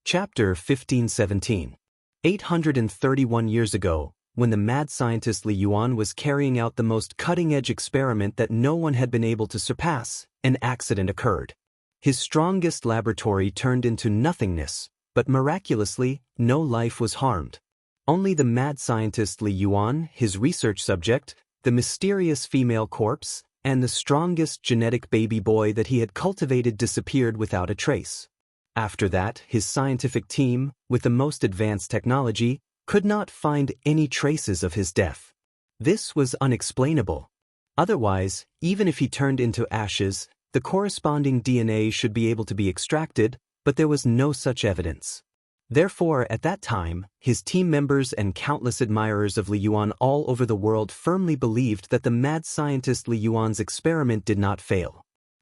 Chapter 1517. 831 years ago, when the mad scientist Li Yuan was carrying out the most cutting-edge experiment that no one had been able to surpass, an accident occurred. His strongest laboratory turned into nothingness, but miraculously, no life was harmed. Only the mad scientist Li Yuan, his research subject, the mysterious female corpse, and the strongest genetic baby boy that he had cultivated disappeared without a trace. After that, his scientific team, with the most advanced technology, could not find any traces of his death. This was unexplainable. Otherwise, even if he turned into ashes, the corresponding DNA should be able to be extracted, but there was no such evidence. Therefore, at that time, his team members and countless admirers of Li Yuan all over the world firmly believed that the mad scientist Li Yuan's experiment did not fail.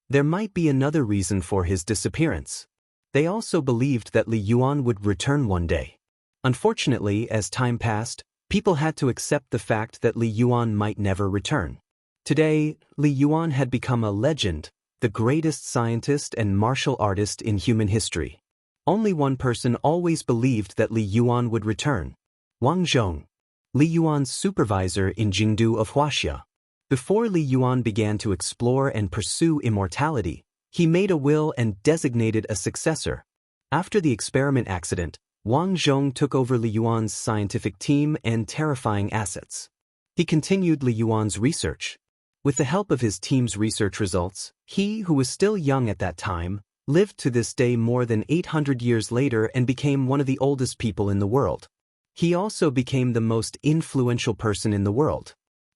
There might be another reason for his disappearance. They also believed that Li Yuan would return one day. Unfortunately, as time passed, people had to accept the fact that Li Yuan might never return. Today, Li Yuan had become a legend, the greatest scientist and martial artist in human history. Only one person always believed that Li Yuan would return: Wang Zhong, Li Yuan's supervisor in Jingdu of Wuxia. Before Li Yuan began to explore and pursue immortality, he made a will and designated a successor. After the experiment accident, Wang Zhong took over Li Yuan's scientific team and terrifying assets. He continued Li Yuan's research. With the help of his team's research results, he, who was still young at that time, lived to this day more than 800 years later and became one of the oldest people in the world. He also became the most influential person in the world.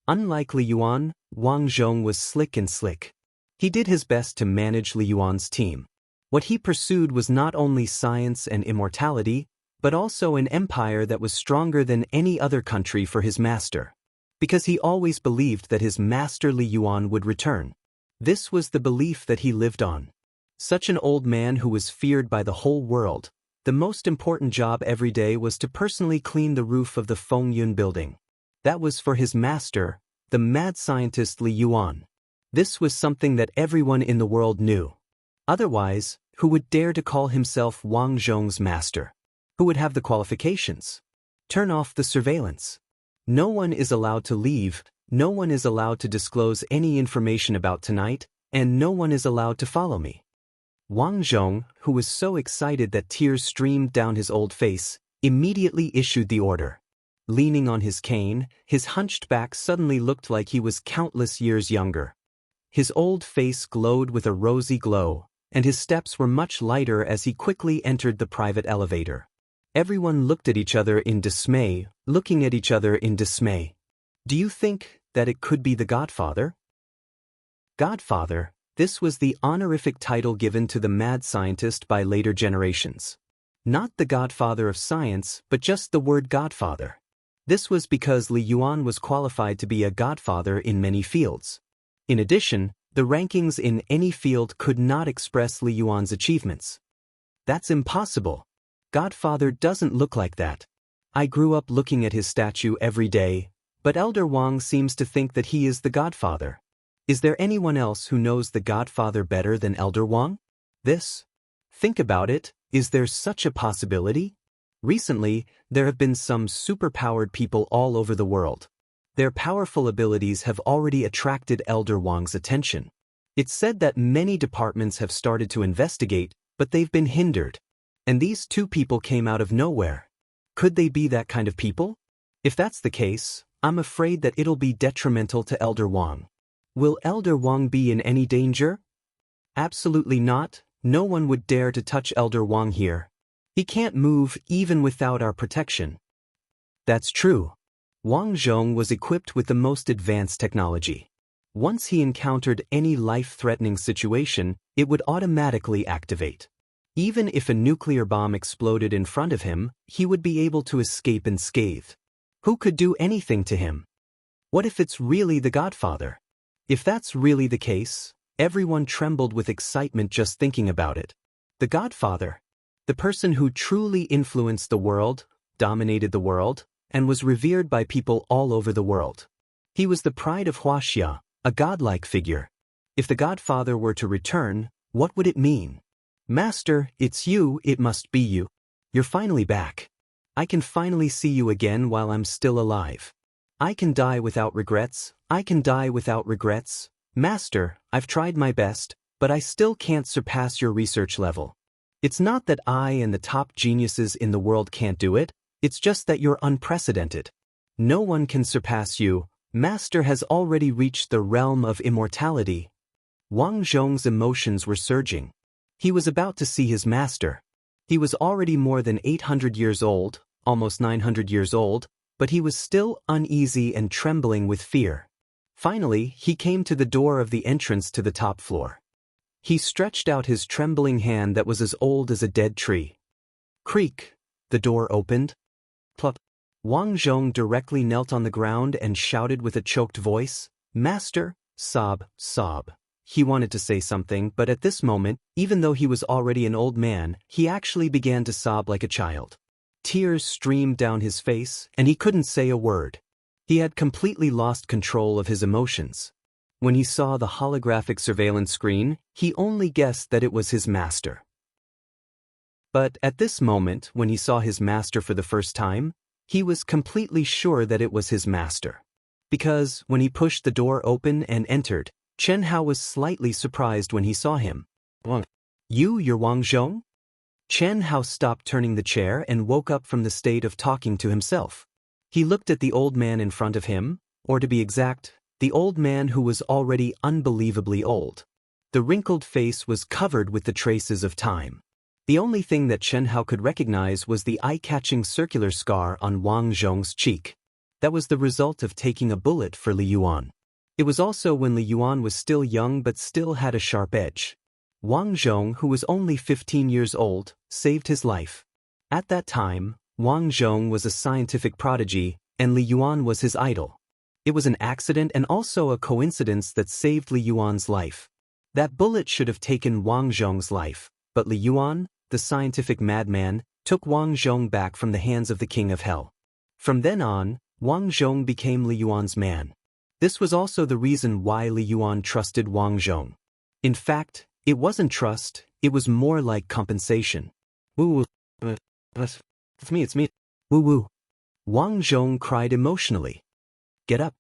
Unlike Li Yuan, Wang Zhong was slick and slick. He did his best to manage Li Yuan's team. What he pursued was not only science and immortality, but also an empire that was stronger than any other country for his master. Because he always believed that his master Li Yuan would return. This was the belief that he lived on. Such an old man who was feared by the whole world, the most important job every day was to personally clean the roof of the Fengyun building. That was for his master, the mad scientist Li Yuan. This was something that everyone in the world knew. Otherwise, who would dare to call himself Wang Zhong's master? Who would have the qualifications? Turn off the surveillance. No one is allowed to leave, no one is allowed to disclose any information about tonight, and no one is allowed to follow me. Wang Zhong, who was so excited that tears streamed down his old face, immediately issued the order. Leaning on his cane, his hunched back suddenly looked like he was countless years younger. His old face glowed with a rosy glow, and his steps were much lighter as he quickly entered the private elevator. Everyone looked at each other in dismay, looking at each other in dismay. Do you think that it could be the Godfather? Godfather, this was the honorific title given to the mad scientist by later generations. Not the Godfather of science, but just the word Godfather. This was because Li Yuan was qualified to be a godfather in many fields. In addition, the rankings in any field could not express Li Yuan's achievements. That's impossible. Godfather doesn't look like that. I grew up looking at his statue every day, but Elder Wang seems to think that he is the Godfather. Is there anyone else who knows the Godfather better than Elder Wang? Think about it, is there such a possibility? Recently, there have been some superpowered people all over the world. Their powerful abilities have already attracted Elder Wang's attention. It's said that many departments have started to investigate, but they've been hindered. And these two people came out of nowhere. Could they be that kind of people? If that's the case, I'm afraid that it'll be detrimental to Elder Wang. Will Elder Wang be in any danger? Absolutely not. No one would dare to touch Elder Wang here. He can't move even without our protection. That's true. Wang Zhong was equipped with the most advanced technology. Once he encountered any life-threatening situation, it would automatically activate. Even if a nuclear bomb exploded in front of him, he would be able to escape unscathed. Who could do anything to him? What if it's really the Godfather? If that's really the case, everyone trembled with excitement just thinking about it. The Godfather, the person who truly influenced the world, dominated the world, and was revered by people all over the world. He was the pride of Wuxia, a godlike figure. If the Godfather were to return, what would it mean? Master, it's you, it must be you. You're finally back. I can finally see you again while I'm still alive. I can die without regrets. I can die without regrets. Master, I've tried my best, but I still can't surpass your research level. It's not that I and the top geniuses in the world can't do it, it's just that you're unprecedented. No one can surpass you. Master has already reached the realm of immortality. Wang Zhong's emotions were surging. He was about to see his master. He was already more than 800 years old, almost 900 years old, but he was still uneasy and trembling with fear. Finally, he came to the door of the entrance to the top floor. He stretched out his trembling hand that was as old as a dead tree. Creak! The door opened. Plop! Wang Zhong directly knelt on the ground and shouted with a choked voice, "Master!" Sob, sob. He wanted to say something, but at this moment, even though he was already an old man, he actually began to sob like a child. Tears streamed down his face, and he couldn't say a word. He had completely lost control of his emotions. When he saw the holographic surveillance screen, he only guessed that it was his master. But at this moment, when he saw his master for the first time, he was completely sure that it was his master. Because when he pushed the door open and entered, Chen Hao was slightly surprised when he saw him. You're Wang Zhong? Chen Hao stopped turning the chair and woke up from the state of talking to himself. He looked at the old man in front of him, or to be exact, the old man who was already unbelievably old. The wrinkled face was covered with the traces of time. The only thing that Chen Hao could recognize was the eye-catching circular scar on Wang Zhong's cheek. That was the result of taking a bullet for Li Yuan. It was also when Li Yuan was still young but still had a sharp edge. Wang Zhong, who was only 15 years old, saved his life. At that time, Wang Zhong was a scientific prodigy, and Li Yuan was his idol. It was an accident and also a coincidence that saved Li Yuan's life. That bullet should have taken Wang Zhong's life, but Li Yuan, the scientific madman, took Wang Zhong back from the hands of the King of Hell. From then on, Wang Zhong became Li Yuan's man. This was also the reason why Li Yuan trusted Wang Zhong. In fact, it wasn't trust, it was more like compensation. Woo-woo. It's me. Woo-woo. Wang Zhong cried emotionally. Get up.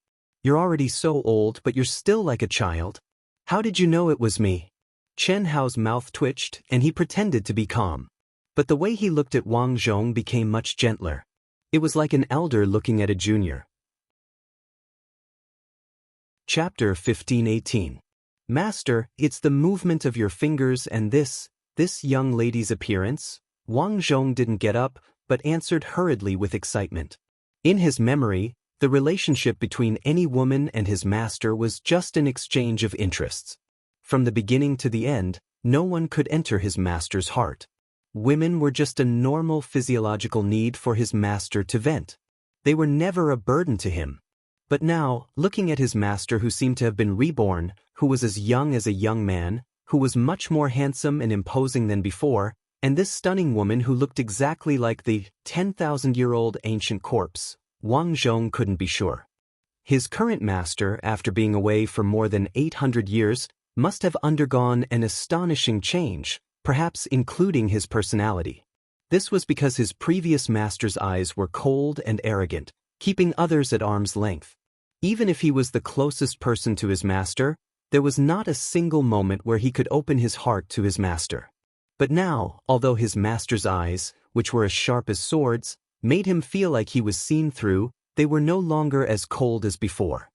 You're already so old, but you're still like a child. How did you know it was me? Chen Hao's mouth twitched, and he pretended to be calm. But the way he looked at Wang Zhong became much gentler. It was like an elder looking at a junior. Chapter 15:18. Master, it's the movement of your fingers and this young lady's appearance. Wang Zhong didn't get up, but answered hurriedly with excitement. In his memory, the relationship between any woman and his master was just an exchange of interests. From the beginning to the end, no one could enter his master's heart. Women were just a normal physiological need for his master to vent. They were never a burden to him. But now, looking at his master who seemed to have been reborn, who was as young as a young man, who was much more handsome and imposing than before, and this stunning woman who looked exactly like the 10,000-year-old ancient corpse, Wang Zhong couldn't be sure. His current master, after being away for more than 800 years, must have undergone an astonishing change, perhaps including his personality. This was because his previous master's eyes were cold and arrogant, keeping others at arm's length. Even if he was the closest person to his master, there was not a single moment where he could open his heart to his master. But now, although his master's eyes, which were as sharp as swords, made him feel like he was seen through, they were no longer as cold as before.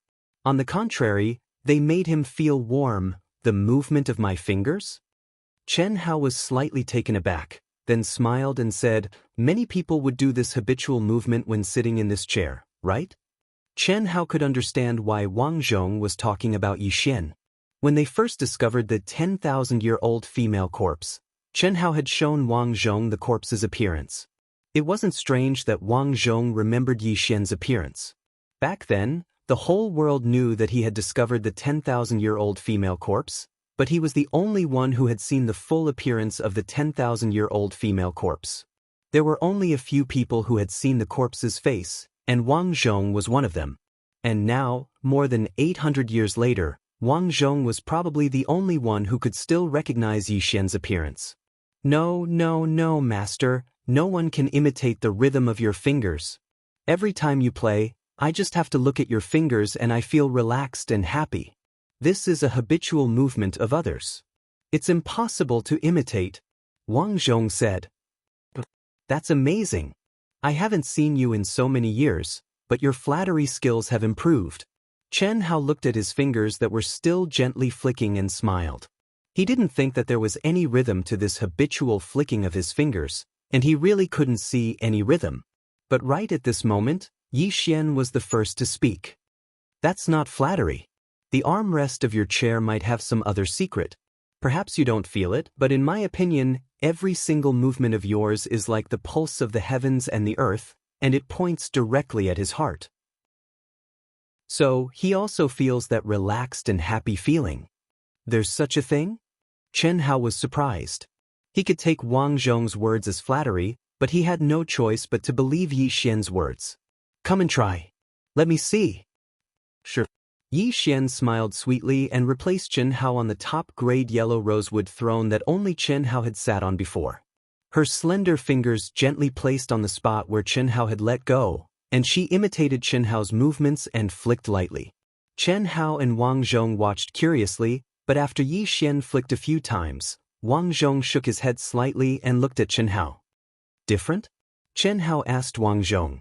On the contrary, they made him feel warm. The movement of my fingers? Chen Hao was slightly taken aback, then smiled and said, many people would do this habitual movement when sitting in this chair, right? Chen Hao could understand why Wang Zhong was talking about Yixian. When they first discovered the 10,000-year-old female corpse, Chen Hao had shown Wang Zhong the corpse's appearance. It wasn't strange that Wang Zhong remembered Yixian's appearance. Back then, the whole world knew that he had discovered the 10,000-year-old female corpse, but he was the only one who had seen the full appearance of the 10,000-year-old female corpse. There were only a few people who had seen the corpse's face, and Wang Zhong was one of them. And now, more than 800 years later, Wang Zhong was probably the only one who could still recognize Yixian's appearance. No, master, No one can imitate the rhythm of your fingers. Every time you play, I just have to look at your fingers and I feel relaxed and happy. This is a habitual movement of others. It's impossible to imitate, Wang Zhong said. That's amazing. I haven't seen you in so many years, but your flattery skills have improved. Chen Hao looked at his fingers that were still gently flicking and smiled. He didn't think that there was any rhythm to this habitual flicking of his fingers, and he really couldn't see any rhythm. But right at this moment, Yi Xian was the first to speak. That's not flattery. The armrest of your chair might have some other secret. Perhaps you don't feel it, but in my opinion, every single movement of yours is like the pulse of the heavens and the earth, and it points directly at his heart. So, he also feels that relaxed and happy feeling. There's such a thing? Chen Hao was surprised. He could take Wang Zhong's words as flattery, but he had no choice but to believe Yi Xian's words. Come and try. Let me see. Sure. Yi Xian smiled sweetly and replaced Chen Hao on the top-grade yellow rosewood throne that only Chen Hao had sat on before. Her slender fingers gently placed on the spot where Chen Hao had let go, and she imitated Chen Hao's movements and flicked lightly. Chen Hao and Wang Zhong watched curiously, but after Yi Xian flicked a few times, Wang Zhong shook his head slightly and looked at Chen Hao. Different? Chen Hao asked Wang Zhong.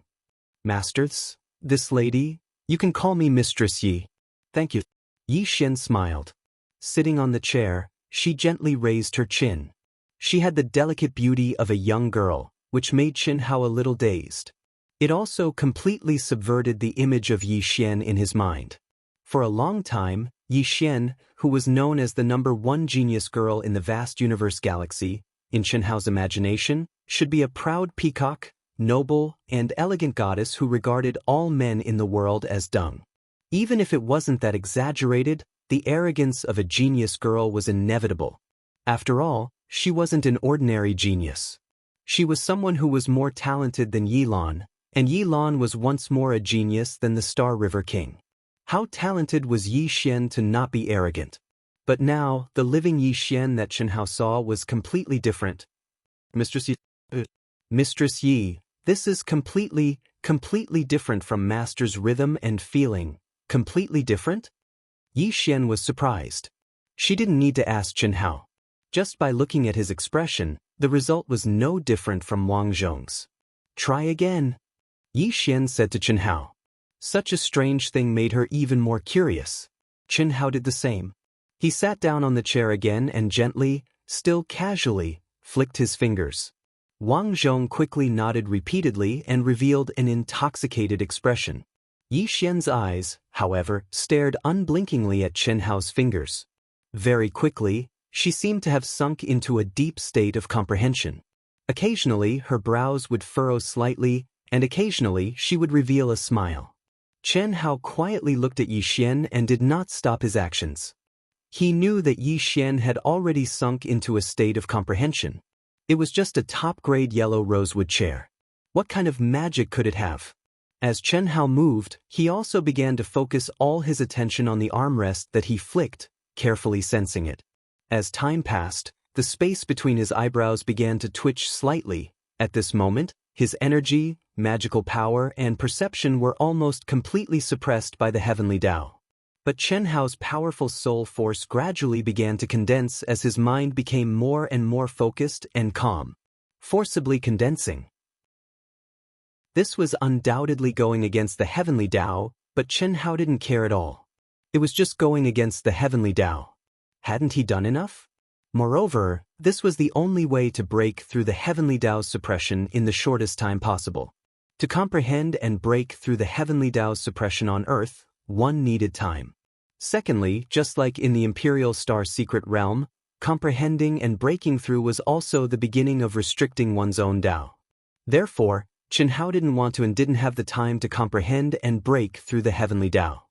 Masters, this lady, you can call me Mistress Yi. Thank you. Yi Xian smiled. Sitting on the chair, she gently raised her chin. She had the delicate beauty of a young girl, which made Chen Hao a little dazed. It also completely subverted the image of Yi Xian in his mind. For a long time, Yi Xian, who was known as the #1 genius girl in the vast universe galaxy, in Chen Hao's imagination, should be a proud peacock, noble, and elegant goddess who regarded all men in the world as dung. Even if it wasn't that exaggerated, the arrogance of a genius girl was inevitable. After all, she wasn't an ordinary genius. She was someone who was more talented than Yi Lan, and Yi Lan was once more a genius than the Star River King. How talented was Yi Xian to not be arrogant? But now, the living Yi Xian that Chen Hao saw was completely different. Mistress Yi, this is completely different from Master's rhythm and feeling. Completely different? Yi Xian was surprised. She didn't need to ask Chen Hao. Just by looking at his expression, the result was no different from Wang Zhong's. Try again, Yi Xian said to Chen Hao. Such a strange thing made her even more curious. Chen Hao did the same. He sat down on the chair again and gently, still casually, flicked his fingers. Wang Zhong quickly nodded repeatedly and revealed an intoxicated expression. Yi Xian's eyes, however, stared unblinkingly at Chen Hao's fingers. Very quickly, she seemed to have sunk into a deep state of comprehension. Occasionally, her brows would furrow slightly, and occasionally she would reveal a smile. Chen Hao quietly looked at Yi Xian and did not stop his actions. He knew that Yi Xian had already sunk into a state of comprehension. It was just a top-grade yellow rosewood chair. What kind of magic could it have? As Chen Hao moved, he also began to focus all his attention on the armrest that he flicked, carefully sensing it. As time passed, the space between his eyebrows began to twitch slightly. At this moment, his energy, magical power, and perception were almost completely suppressed by the heavenly Tao. But Chen Hao's powerful soul force gradually began to condense as his mind became more and more focused and calm, forcibly condensing. This was undoubtedly going against the heavenly Tao, but Chen Hao didn't care at all. It was just going against the heavenly Tao. Hadn't he done enough? Moreover, this was the only way to break through the heavenly Tao's suppression in the shortest time possible. To comprehend and break through the heavenly Tao's suppression on Earth, one needed time. Secondly, just like in the Imperial Star Secret Realm, comprehending and breaking through was also the beginning of restricting one's own Tao. Therefore, Chen Hao didn't want to and didn't have the time to comprehend and break through the heavenly Tao.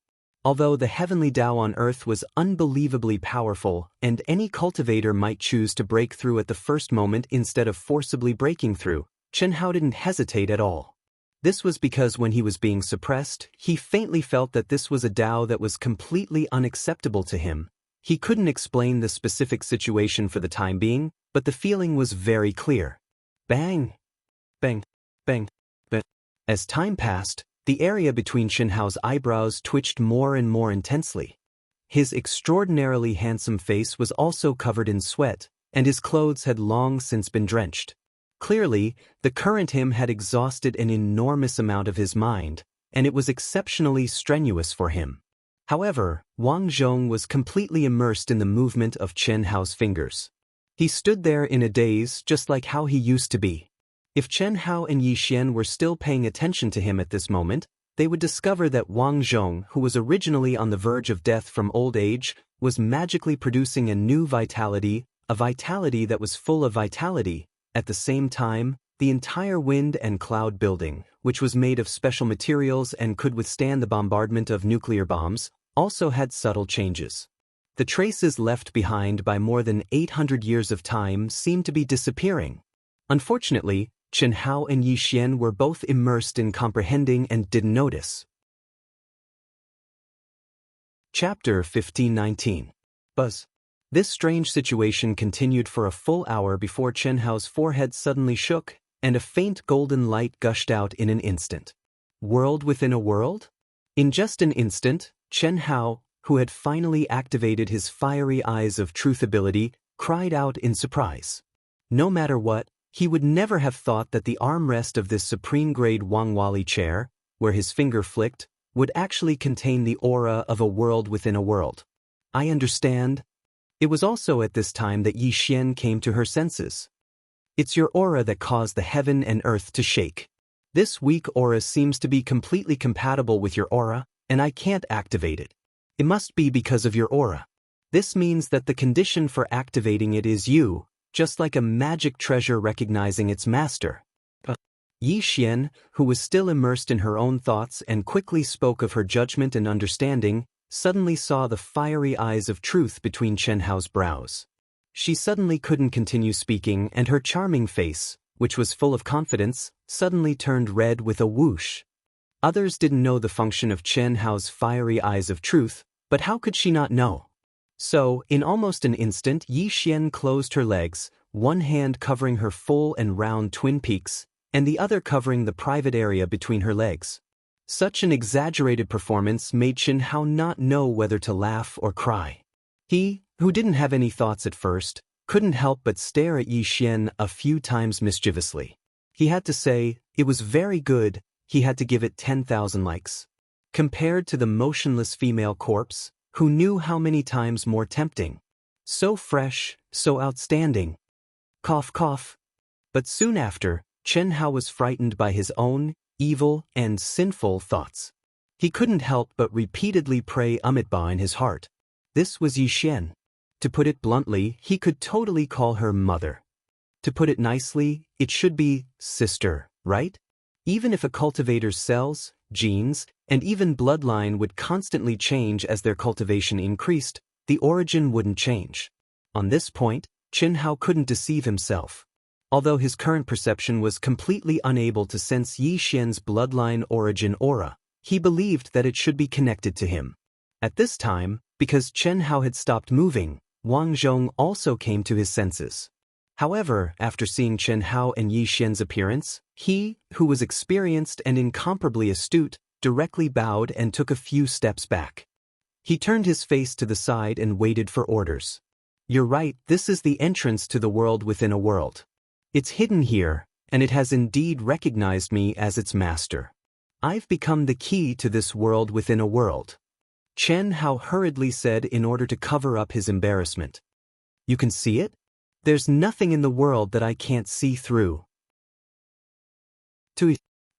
Although the heavenly Tao on Earth was unbelievably powerful, and any cultivator might choose to break through at the first moment instead of forcibly breaking through, Chen Hao didn't hesitate at all. This was because when he was being suppressed, he faintly felt that this was a Tao that was completely unacceptable to him. He couldn't explain the specific situation for the time being, but the feeling was very clear. Bang! bang, bang, bang. As time passed, the area between Xianhao's eyebrows twitched more and more intensely. His extraordinarily handsome face was also covered in sweat, and his clothes had long since been drenched. Clearly, the current him had exhausted an enormous amount of his mind, and it was exceptionally strenuous for him. However, Wang Zhong was completely immersed in the movement of Chen Hao's fingers. He stood there in a daze, just like how he used to be. If Chen Hao and Yi Xian were still paying attention to him at this moment, they would discover that Wang Zhong, who was originally on the verge of death from old age, was magically producing a new vitality, a vitality that was full of vitality. At the same time, the entire wind and cloud building, which was made of special materials and could withstand the bombardment of nuclear bombs, also had subtle changes. The traces left behind by more than 800 years of time seemed to be disappearing. Unfortunately, Chen Hao and Yi Xian were both immersed in comprehending and didn't notice. Chapter 1519. Buzz. This strange situation continued for a full hour before Chen Hao's forehead suddenly shook, and a faint golden light gushed out in an instant. World within a world? In just an instant, Chen Hao, who had finally activated his fiery eyes of truth ability, cried out in surprise. No matter what, he would never have thought that the armrest of this supreme-grade Wangwali chair, where his finger flicked, would actually contain the aura of a world within a world. I understand. It was also at this time that Yi Xian came to her senses. It's your aura that caused the heaven and earth to shake. This weak aura seems to be completely compatible with your aura, and I can't activate it. It must be because of your aura. This means that the condition for activating it is you, just like a magic treasure recognizing its master. Yi Xian, who was still immersed in her own thoughts and quickly spoke of her judgment and understanding, suddenly saw the fiery eyes of truth between Chen Hao's brows. She suddenly couldn't continue speaking, and her charming face, which was full of confidence, suddenly turned red with a whoosh. Others didn't know the function of Chen Hao's fiery eyes of truth, but how could she not know? So, in almost an instant, Yi Xian closed her legs, one hand covering her full and round twin peaks, and the other covering the private area between her legs. Such an exaggerated performance made Chen Hao not know whether to laugh or cry. He, who didn't have any thoughts at first, couldn't help but stare at Yi Xian a few times mischievously. He had to say, it was very good, he had to give it 10,000 likes. Compared to the motionless female corpse, who knew how many times more tempting. So fresh, so outstanding. Cough cough. But soon after, Chen Hao was frightened by his own, evil and sinful thoughts. He couldn't help but repeatedly pray Amitabha in his heart. This was Yi Xian. To put it bluntly, he could totally call her mother. To put it nicely, it should be sister, right? Even if a cultivator's cells, genes, and even bloodline would constantly change as their cultivation increased, the origin wouldn't change. On this point, Chen Hao couldn't deceive himself. Although his current perception was completely unable to sense Yi Xian's bloodline origin aura, he believed that it should be connected to him. At this time, because Chen Hao had stopped moving, Wang Zhong also came to his senses. However, after seeing Chen Hao and Yi Xian's appearance, he, who was experienced and incomparably astute, directly bowed and took a few steps back. He turned his face to the side and waited for orders. You're right, this is the entrance to the world within a world. It's hidden here, and it has indeed recognized me as its master. I've become the key to this world within a world. Chen Hao hurriedly said in order to cover up his embarrassment. You can see it? There's nothing in the world that I can't see through.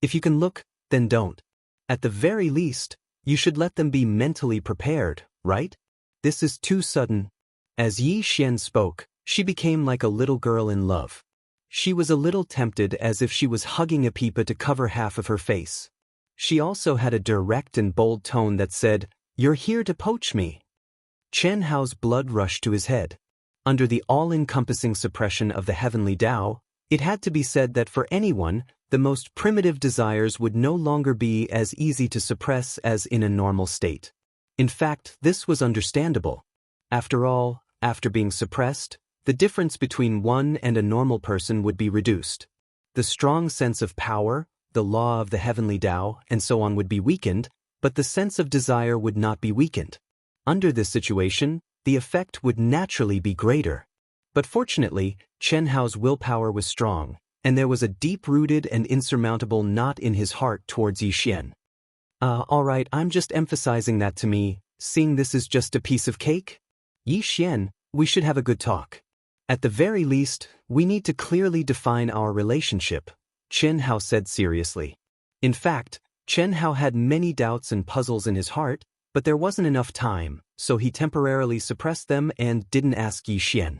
If you can look, then don't. At the very least, you should let them be mentally prepared, right? This is too sudden. As Yi Xian spoke, she became like a little girl in love. She was a little tempted, as if she was hugging a peepa to cover half of her face. She also had a direct and bold tone that said, "You're here to poach me." Chen Hao's blood rushed to his head. Under the all-encompassing suppression of the heavenly Tao, it had to be said that for anyone, the most primitive desires would no longer be as easy to suppress as in a normal state. In fact, this was understandable. After all, after being suppressed, the difference between one and a normal person would be reduced. the strong sense of power, the law of the heavenly Tao, and so on would be weakened, but the sense of desire would not be weakened. Under this situation, the effect would naturally be greater. But fortunately, Chen Hao's willpower was strong, and there was a deep-rooted and insurmountable knot in his heart towards Yi Xian. All right, I'm just emphasizing that to me, seeing this is just a piece of cake. Yi Xian, we should have a good talk. At the very least, we need to clearly define our relationship, Chen Hao said seriously. In fact, Chen Hao had many doubts and puzzles in his heart, but there wasn't enough time, so he temporarily suppressed them and didn't ask Yi Xian.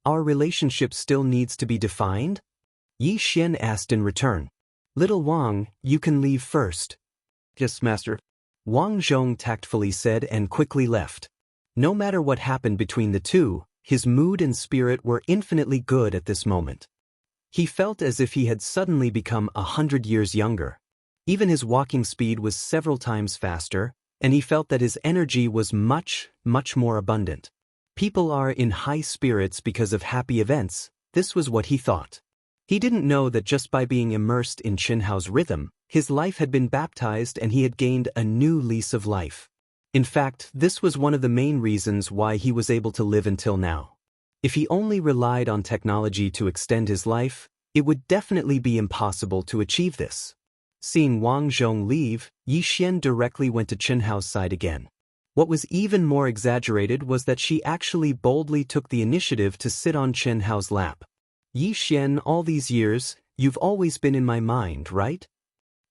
Our relationship still needs to be defined? Yi Xian asked in return. Little Wang, you can leave first. Yes, master. Wang Zhong tactfully said and quickly left. No matter what happened between the two, his mood and spirit were infinitely good at this moment. He felt as if he had suddenly become 100 years younger. Even his walking speed was several times faster, and he felt that his energy was much, much more abundant. People are in high spirits because of happy events, this was what he thought. He didn't know that just by being immersed in Chen Hao's rhythm, his life had been baptized and he had gained a new lease of life. In fact, this was one of the main reasons why he was able to live until now. If he only relied on technology to extend his life, it would definitely be impossible to achieve this. Seeing Wang Zhong leave, Yi Xian directly went to Chen Hao's side again. What was even more exaggerated was that she actually boldly took the initiative to sit on Chen Hao's lap. Yi Xian, all these years, you've always been in my mind, right?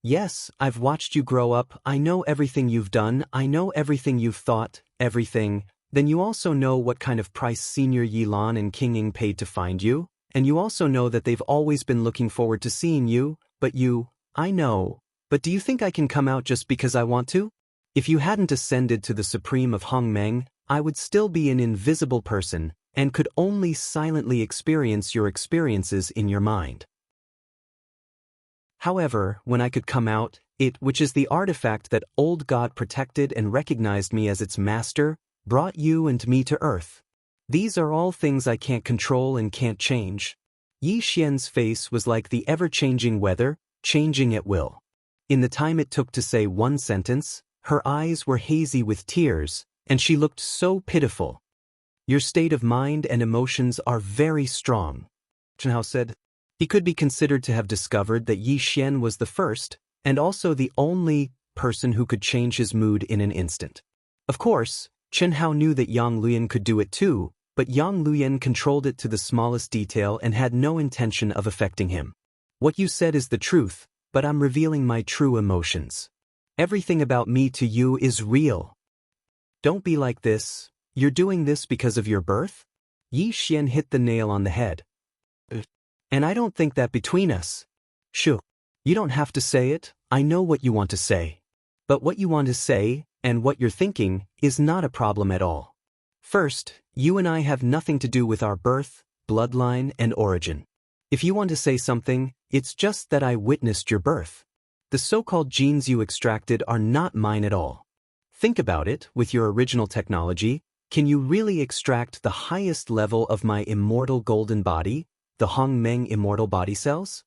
Yes, I've watched you grow up, I know everything you've done, I know everything you've thought, everything. Then you also know what kind of price Senior Yi Lan and King Ying paid to find you, and you also know that they've always been looking forward to seeing you, but I know. But do you think I can come out just because I want to? If you hadn't ascended to the Supreme of Hongmeng, I would still be an invisible person, and could only silently experience your experiences in your mind. However, when I could come out, which is the artifact that old God protected and recognized me as its master, brought you and me to earth. These are all things I can't control and can't change. Yi Xian's face was like the ever-changing weather, changing at will. In the time it took to say one sentence, her eyes were hazy with tears, and she looked so pitiful. Your state of mind and emotions are very strong, Chen Hao said. He could be considered to have discovered that Yi Xian was the first, and also the only, person who could change his mood in an instant. Of course, Chen Hao knew that Yang Luyan could do it too, but Yang Luyan controlled it to the smallest detail and had no intention of affecting him. What you said is the truth, but I'm revealing my true emotions. Everything about me to you is real. Don't be like this. You're doing this because of your birth? Yi Xian hit the nail on the head. And I don't think that between us. Shoo. You don't have to say it, I know what you want to say. But what you want to say, and what you're thinking, is not a problem at all. First, you and I have nothing to do with our birth, bloodline, and origin. If you want to say something, it's just that I witnessed your birth. The so-called genes you extracted are not mine at all. Think about it, with your original technology, can you really extract the highest level of my immortal golden body, the Hongmeng immortal body cells?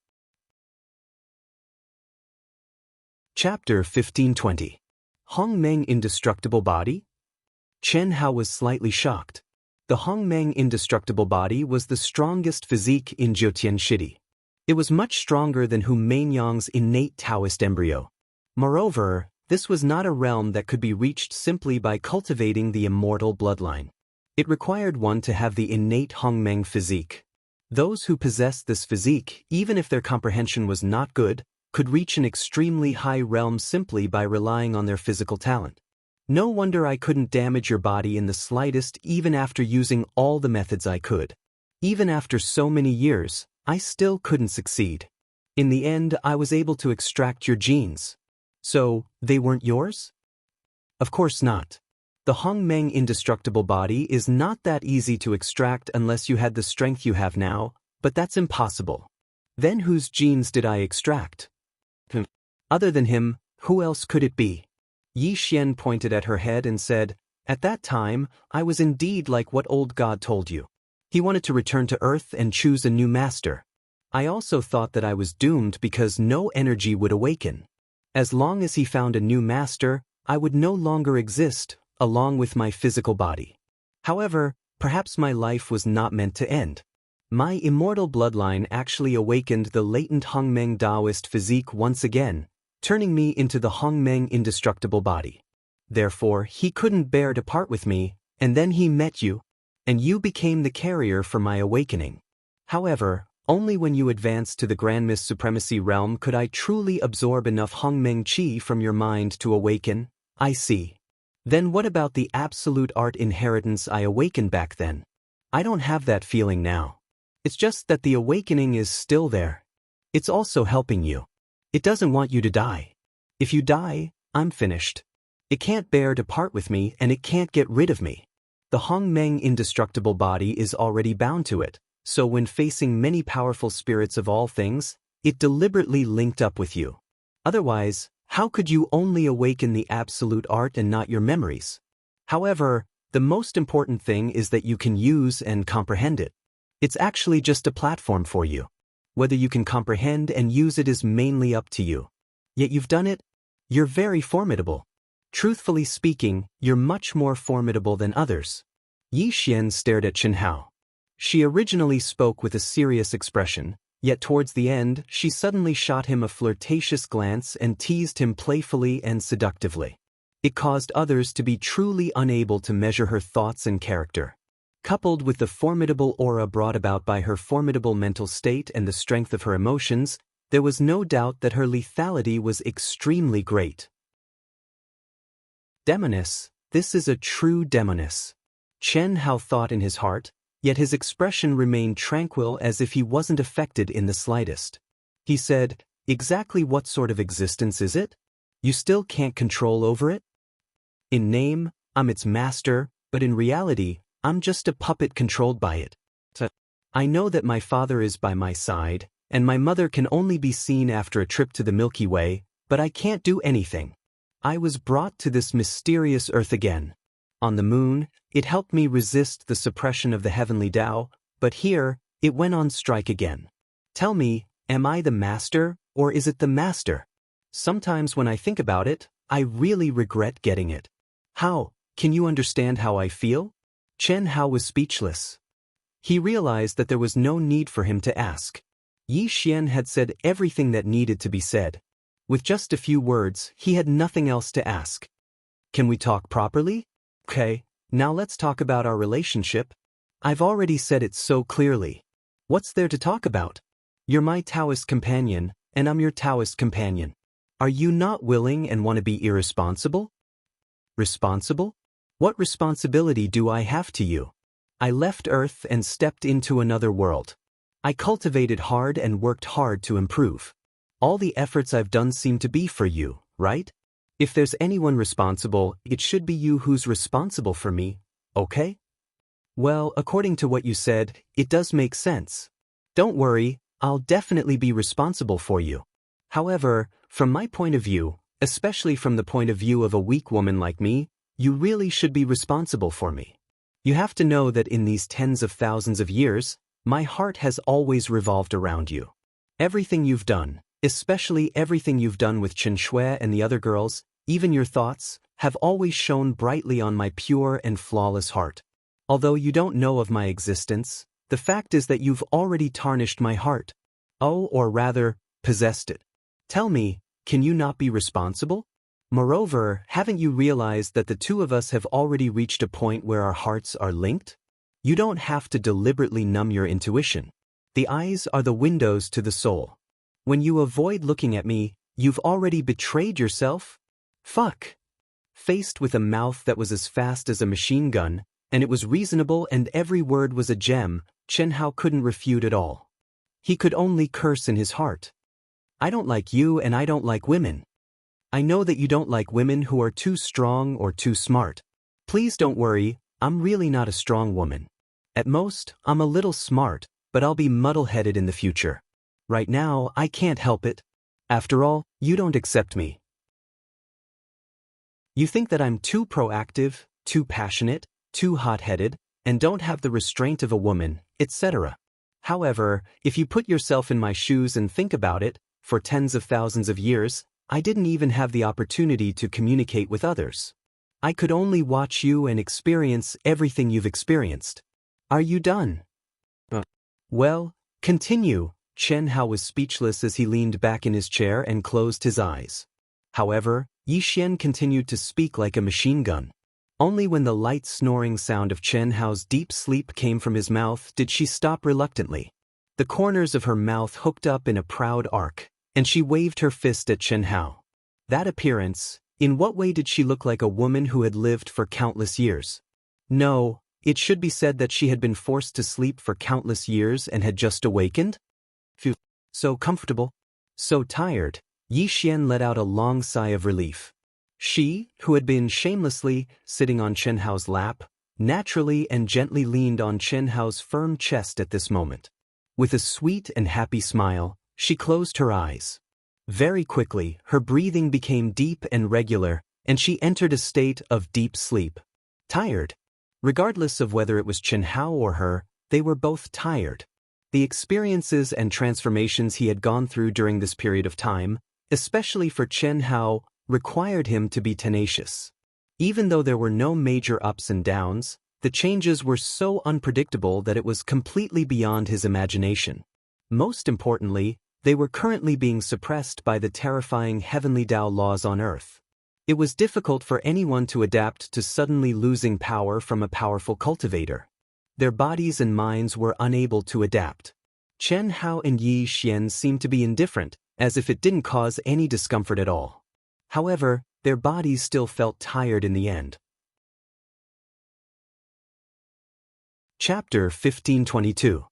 Chapter 1520. Hongmeng indestructible body? Chen Hao was slightly shocked. The Hongmeng indestructible body was the strongest physique in Jiutian City. It was much stronger than Hu Meinyang's innate Daoist embryo. Moreover, this was not a realm that could be reached simply by cultivating the immortal bloodline. It required one to have the innate Hongmeng physique. Those who possessed this physique, even if their comprehension was not good, could reach an extremely high realm simply by relying on their physical talent. No wonder I couldn't damage your body in the slightest even after using all the methods I could. Even after so many years, I still couldn't succeed. In the end, I was able to extract your genes. So, they weren't yours? Of course not. The Hongmeng indestructible body is not that easy to extract unless you had the strength you have now, but that's impossible. Then whose genes did I extract? Other than him, who else could it be? Yi Xian pointed at her head and said, At that time, I was indeed like what old God told you. He wanted to return to Earth and choose a new master. I also thought that I was doomed because no energy would awaken. As long as he found a new master, I would no longer exist, along with my physical body. However, perhaps my life was not meant to end. My immortal bloodline actually awakened the latent Hongmeng Daoist physique once again, turning me into the Hongmeng indestructible body. Therefore, he couldn't bear to part with me, and then he met you, and you became the carrier for my awakening. However, only when you advanced to the Grand Mist Supremacy realm could I truly absorb enough Hongmeng Qi from your mind to awaken. I see. Then what about the absolute art inheritance I awakened back then? I don't have that feeling now. It's just that the awakening is still there. It's also helping you. It doesn't want you to die. If you die, I'm finished. It can't bear to part with me and it can't get rid of me. The Hongmeng indestructible body is already bound to it, so when facing many powerful spirits of all things, it deliberately linked up with you. Otherwise, how could you only awaken the absolute art and not your memories? However, the most important thing is that you can use and comprehend it. It's actually just a platform for you. Whether you can comprehend and use it is mainly up to you. Yet you've done it? You're very formidable. Truthfully speaking, you're much more formidable than others. Yi Xian stared at Chen Hao. She originally spoke with a serious expression, yet towards the end, she suddenly shot him a flirtatious glance and teased him playfully and seductively. It caused others to be truly unable to measure her thoughts and character. Coupled with the formidable aura brought about by her formidable mental state and the strength of her emotions, there was no doubt that her lethality was extremely great. Demoness, this is a true demoness. Chen Hao thought in his heart, yet his expression remained tranquil as if he wasn't affected in the slightest. He said, "Exactly what sort of existence is it? You still can't control over it? In name, I'm its master, but in reality, I'm just a puppet controlled by it. I know that my father is by my side, and my mother can only be seen after a trip to the Milky Way, but I can't do anything. I was brought to this mysterious earth again. On the moon, it helped me resist the suppression of the heavenly Tao, but here, it went on strike again. Tell me, am I the master, or is it the master? Sometimes when I think about it, I really regret getting it. How? Can you understand how I feel?" Chen Hao was speechless. He realized that there was no need for him to ask. Yi Xian had said everything that needed to be said. With just a few words, he had nothing else to ask. "Can we talk properly? Okay, now let's talk about our relationship. I've already said it so clearly. What's there to talk about? You're my Taoist companion, and I'm your Taoist companion. Are you not willing and want to be irresponsible?" "Responsible? What responsibility do I have to you? I left Earth and stepped into another world. I cultivated hard and worked hard to improve. All the efforts I've done seem to be for you, right? If there's anyone responsible, it should be you who's responsible for me, okay? Well, according to what you said, it does make sense. Don't worry, I'll definitely be responsible for you. However, from my point of view, especially from the point of view of a weak woman like me, you really should be responsible for me. You have to know that in these tens of thousands of years, my heart has always revolved around you. Everything you've done, especially everything you've done with Chen Shui and the other girls, even your thoughts, have always shone brightly on my pure and flawless heart. Although you don't know of my existence, the fact is that you've already tarnished my heart. Oh, or rather, possessed it. Tell me, can you not be responsible? Moreover, haven't you realized that the two of us have already reached a point where our hearts are linked? You don't have to deliberately numb your intuition. The eyes are the windows to the soul. When you avoid looking at me, you've already betrayed yourself? Fuck. Faced with a mouth that was as fast as a machine gun, and it was reasonable and every word was a gem, Chen Hao couldn't refute at all. He could only curse in his heart. I don't like you and I don't like women. I know that you don't like women who are too strong or too smart. Please don't worry, I'm really not a strong woman. At most, I'm a little smart, but I'll be muddle-headed in the future. Right now, I can't help it. After all, you don't accept me. You think that I'm too proactive, too passionate, too hot-headed, and don't have the restraint of a woman, etc. However, if you put yourself in my shoes and think about it, for tens of thousands of years, I didn't even have the opportunity to communicate with others. I could only watch you and experience everything you've experienced. Are you done? Well, continue. Chen Hao was speechless as he leaned back in his chair and closed his eyes. However, Yi Xian continued to speak like a machine gun. Only when the light snoring sound of Chen Hao's deep sleep came from his mouth did she stop reluctantly. The corners of her mouth hooked up in a proud arc, and she waved her fist at Chen Hao. That appearance, in what way did she look like a woman who had lived for countless years? No, it should be said that she had been forced to sleep for countless years and had just awakened? Phew, so comfortable, so tired. Yi Xian let out a long sigh of relief. She, who had been shamelessly sitting on Chen Hao's lap, naturally and gently leaned on Chen Hao's firm chest at this moment. With a sweet and happy smile, she closed her eyes. Very quickly, her breathing became deep and regular, and she entered a state of deep sleep. Tired. Regardless of whether it was Chen Hao or her, they were both tired. The experiences and transformations he had gone through during this period of time, especially for Chen Hao, required him to be tenacious. Even though there were no major ups and downs, the changes were so unpredictable that it was completely beyond his imagination. Most importantly, they were currently being suppressed by the terrifying heavenly Tao laws on Earth. It was difficult for anyone to adapt to suddenly losing power from a powerful cultivator. Their bodies and minds were unable to adapt. Chen Hao and Yi Xian seemed to be indifferent, as if it didn't cause any discomfort at all. However, their bodies still felt tired in the end. Chapter 1522.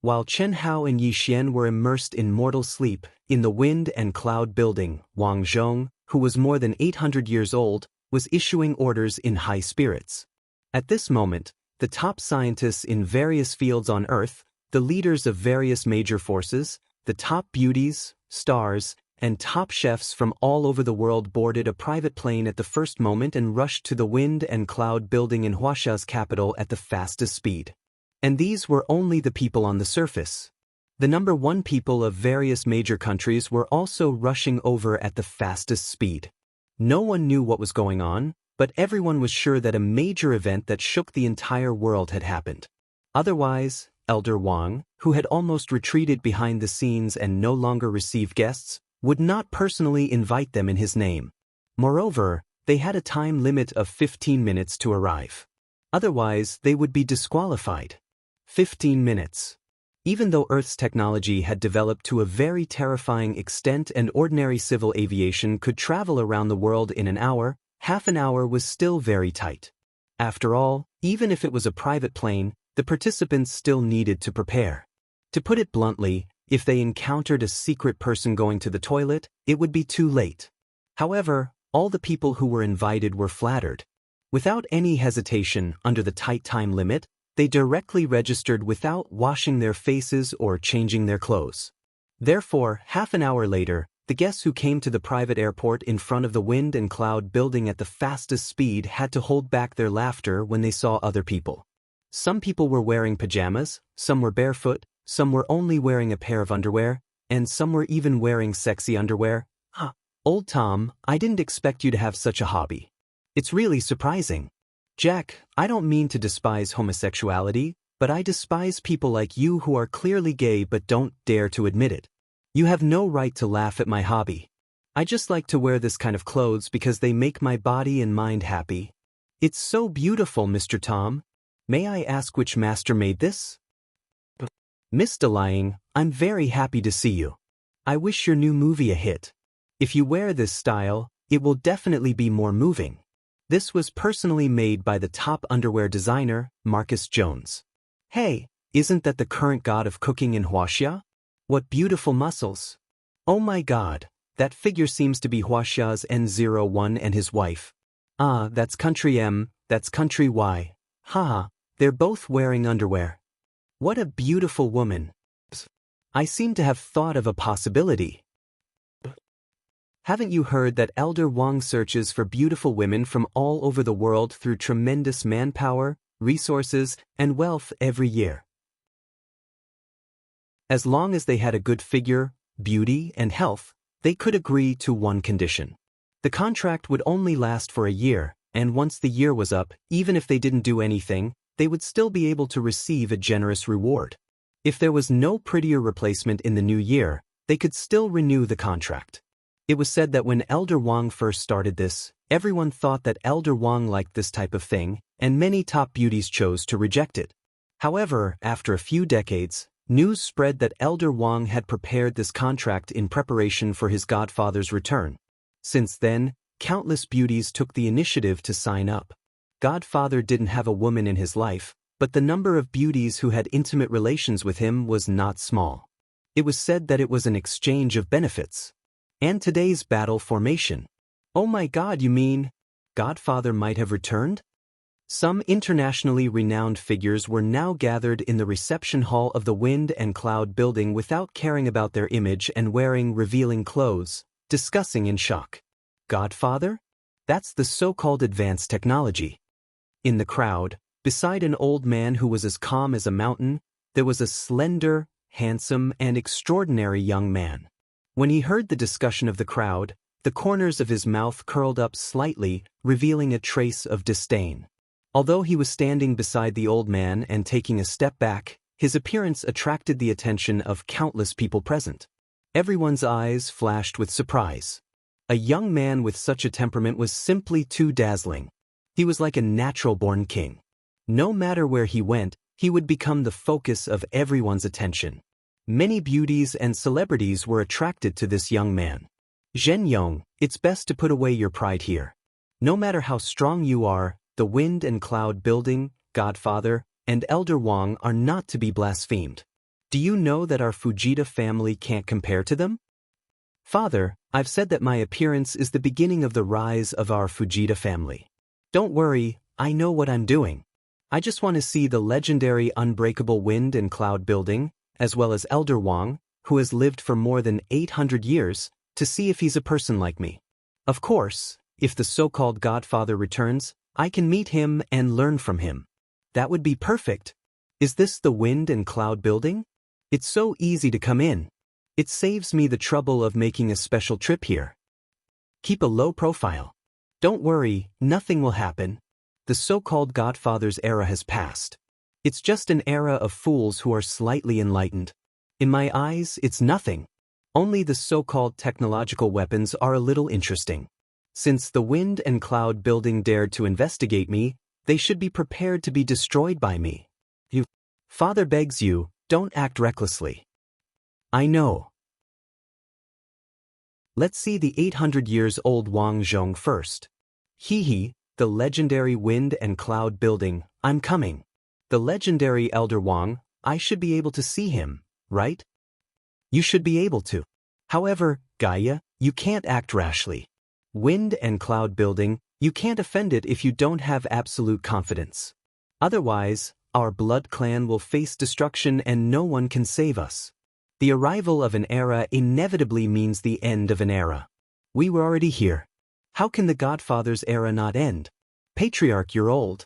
While Chen Hao and Yi Xian were immersed in mortal sleep, in the wind and cloud building, Wang Zhong, who was more than 800 years old, was issuing orders in high spirits. At this moment, the top scientists in various fields on Earth, the leaders of various major forces, the top beauties, stars, and top chefs from all over the world boarded a private plane at the first moment and rushed to the wind and cloud building in Wuxia's capital at the fastest speed. And these were only the people on the surface. The number one people of various major countries were also rushing over at the fastest speed. No one knew what was going on, but everyone was sure that a major event that shook the entire world had happened. Otherwise, Elder Wang, who had almost retreated behind the scenes and no longer received guests, would not personally invite them in his name. Moreover, they had a time limit of 15 minutes to arrive. Otherwise, they would be disqualified. 15 minutes. Even though Earth's technology had developed to a very terrifying extent and ordinary civil aviation could travel around the world in an hour, half an hour was still very tight. After all, even if it was a private plane, the participants still needed to prepare. To put it bluntly, if they encountered a secret person going to the toilet, it would be too late. However, all the people who were invited were flattered. Without any hesitation, under the tight time limit, they directly registered without washing their faces or changing their clothes. Therefore, half an hour later, the guests who came to the private airport in front of the wind and cloud building at the fastest speed had to hold back their laughter when they saw other people. Some people were wearing pajamas, some were barefoot, some were only wearing a pair of underwear, and some were even wearing sexy underwear. Old Tom, I didn't expect you to have such a hobby. It's really surprising. Jack, I don't mean to despise homosexuality, but I despise people like you who are clearly gay but don't dare to admit it. You have no right to laugh at my hobby. I just like to wear this kind of clothes because they make my body and mind happy. It's so beautiful, Mr. Tom. May I ask which master made this? Miss Delaying, I'm very happy to see you. I wish your new movie a hit. If you wear this style, it will definitely be more moving. This was personally made by the top underwear designer, Marcus Jones. Hey, isn't that the current god of cooking in Wuxia? What beautiful muscles. Oh my god, that figure seems to be Wuxia's N01 and his wife. Ah, that's country M, that's country Y. Haha, they're both wearing underwear. What a beautiful woman. I seem to have thought of a possibility. Haven't you heard that Elder Wang searches for beautiful women from all over the world through tremendous manpower, resources, and wealth every year? As long as they had a good figure, beauty, and health, they could agree to one condition. The contract would only last for a year, and once the year was up, even if they didn't do anything, they would still be able to receive a generous reward. If there was no prettier replacement in the new year, they could still renew the contract. It was said that when Elder Wang first started this, everyone thought that Elder Wang liked this type of thing, and many top beauties chose to reject it. However, after a few decades, news spread that Elder Wang had prepared this contract in preparation for his godfather's return. Since then, countless beauties took the initiative to sign up. Godfather didn't have a woman in his life, but the number of beauties who had intimate relations with him was not small. It was said that it was an exchange of benefits. And today's battle formation. Oh my God, you mean Godfather might have returned? Some internationally renowned figures were now gathered in the reception hall of the Wind and Cloud building without caring about their image and wearing revealing clothes, discussing in shock. Godfather? That's the so-called advanced technology. In the crowd, beside an old man who was as calm as a mountain, there was a slender, handsome, and extraordinary young man. When he heard the discussion of the crowd, the corners of his mouth curled up slightly, revealing a trace of disdain. Although he was standing beside the old man and taking a step back, his appearance attracted the attention of countless people present. Everyone's eyes flashed with surprise. A young man with such a temperament was simply too dazzling. He was like a natural-born king. No matter where he went, he would become the focus of everyone's attention. Many beauties and celebrities were attracted to this young man. Zhen Yong, it's best to put away your pride here. No matter how strong you are, the Wind and Cloud building, Godfather, and Elder Wang are not to be blasphemed. Do you know that our Fujita family can't compare to them? Father, I've said that my appearance is the beginning of the rise of our Fujita family. Don't worry, I know what I'm doing. I just want to see the legendary unbreakable Wind and Cloud building, as well as Elder Wang, who has lived for more than 800 years, to see if he's a person like me. Of course, if the so-called Godfather returns, I can meet him and learn from him. That would be perfect. Is this the Wind and Cloud building? It's so easy to come in. It saves me the trouble of making a special trip here. Keep a low profile. Don't worry, nothing will happen. The so-called Godfather's era has passed. It's just an era of fools who are slightly enlightened. In my eyes, it's nothing. Only the so-called technological weapons are a little interesting. Since the Wind and Cloud building dared to investigate me, they should be prepared to be destroyed by me. Father begs you, don't act recklessly. I know. Let's see the 800 years old Wang Zhong first. The legendary Wind and Cloud building, I'm coming. The legendary Elder Wang, I should be able to see him, right? You should be able to. However, Gaia, you can't act rashly. Wind and Cloud building, you can't offend it if you don't have absolute confidence. Otherwise, our blood clan will face destruction and no one can save us. The arrival of an era inevitably means the end of an era. We were already here. How can the Godfather's era not end? Patriarch, you're old.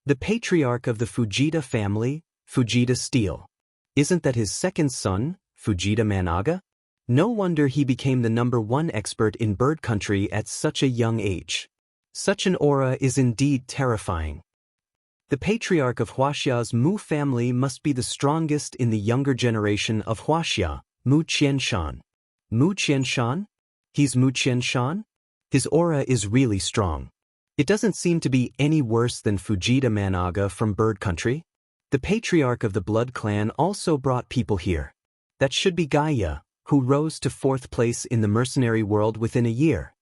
The patriarch of the Fujita family, Fujita Steel. Isn't that his second son, Fujita Managa? No wonder he became the #1 expert in bird country at such a young age. Such an aura is indeed terrifying. The patriarch of Huaxia's Mu family must be the strongest in the younger generation of Huaxia, Mu Qianshan. Mu Qianshan? He's Mu Qianshan? His aura is really strong. It doesn't seem to be any worse than Fujita Managa from bird country. The patriarch of the blood clan also brought people here. That should be Gaia, who rose to 4th place in the mercenary world within a year.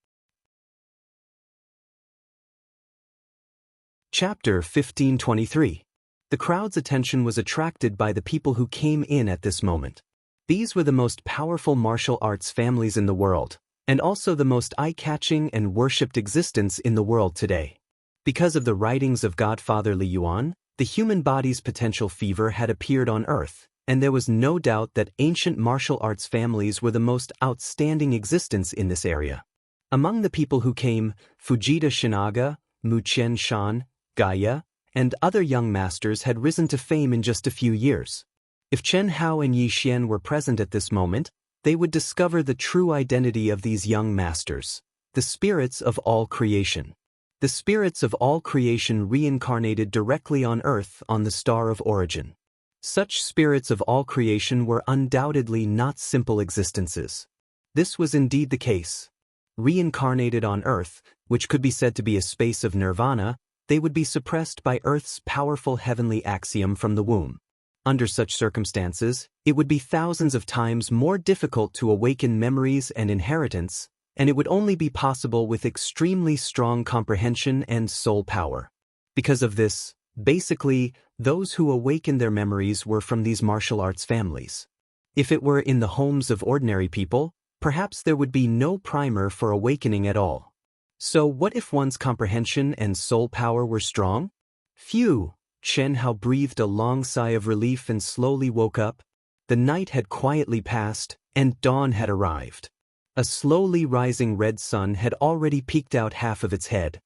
Chapter 1523. The crowd's attention was attracted by the people who came in at this moment. These were the most powerful martial arts families in the world, and also the most eye-catching and worshipped existence in the world today. Because of the writings of Godfather Li Yuan, the human body's potential fever had appeared on Earth, and there was no doubt that ancient martial arts families were the most outstanding existence in this area. Among the people who came, Fujita Shinaga, Mu Qianshan, Gaia, and other young masters had risen to fame in just a few years. If Chen Hao and Yi Xian were present at this moment, they would discover the true identity of these young masters, the spirits of all creation. The spirits of all creation reincarnated directly on Earth on the Star of Origin. Such spirits of all creation were undoubtedly not simple existences. This was indeed the case. Reincarnated on Earth, which could be said to be a space of nirvana, they would be suppressed by Earth's powerful heavenly axiom from the womb. Under such circumstances, it would be thousands of times more difficult to awaken memories and inheritance, and it would only be possible with extremely strong comprehension and soul power. Because of this, basically, those who awakened their memories were from these martial arts families. If it were in the homes of ordinary people, perhaps there would be no primer for awakening at all. So what if one's comprehension and soul power were strong? Phew! Chen Hao breathed a long sigh of relief and slowly woke up. The night had quietly passed, and dawn had arrived. A slowly rising red sun had already peeked out half of its head.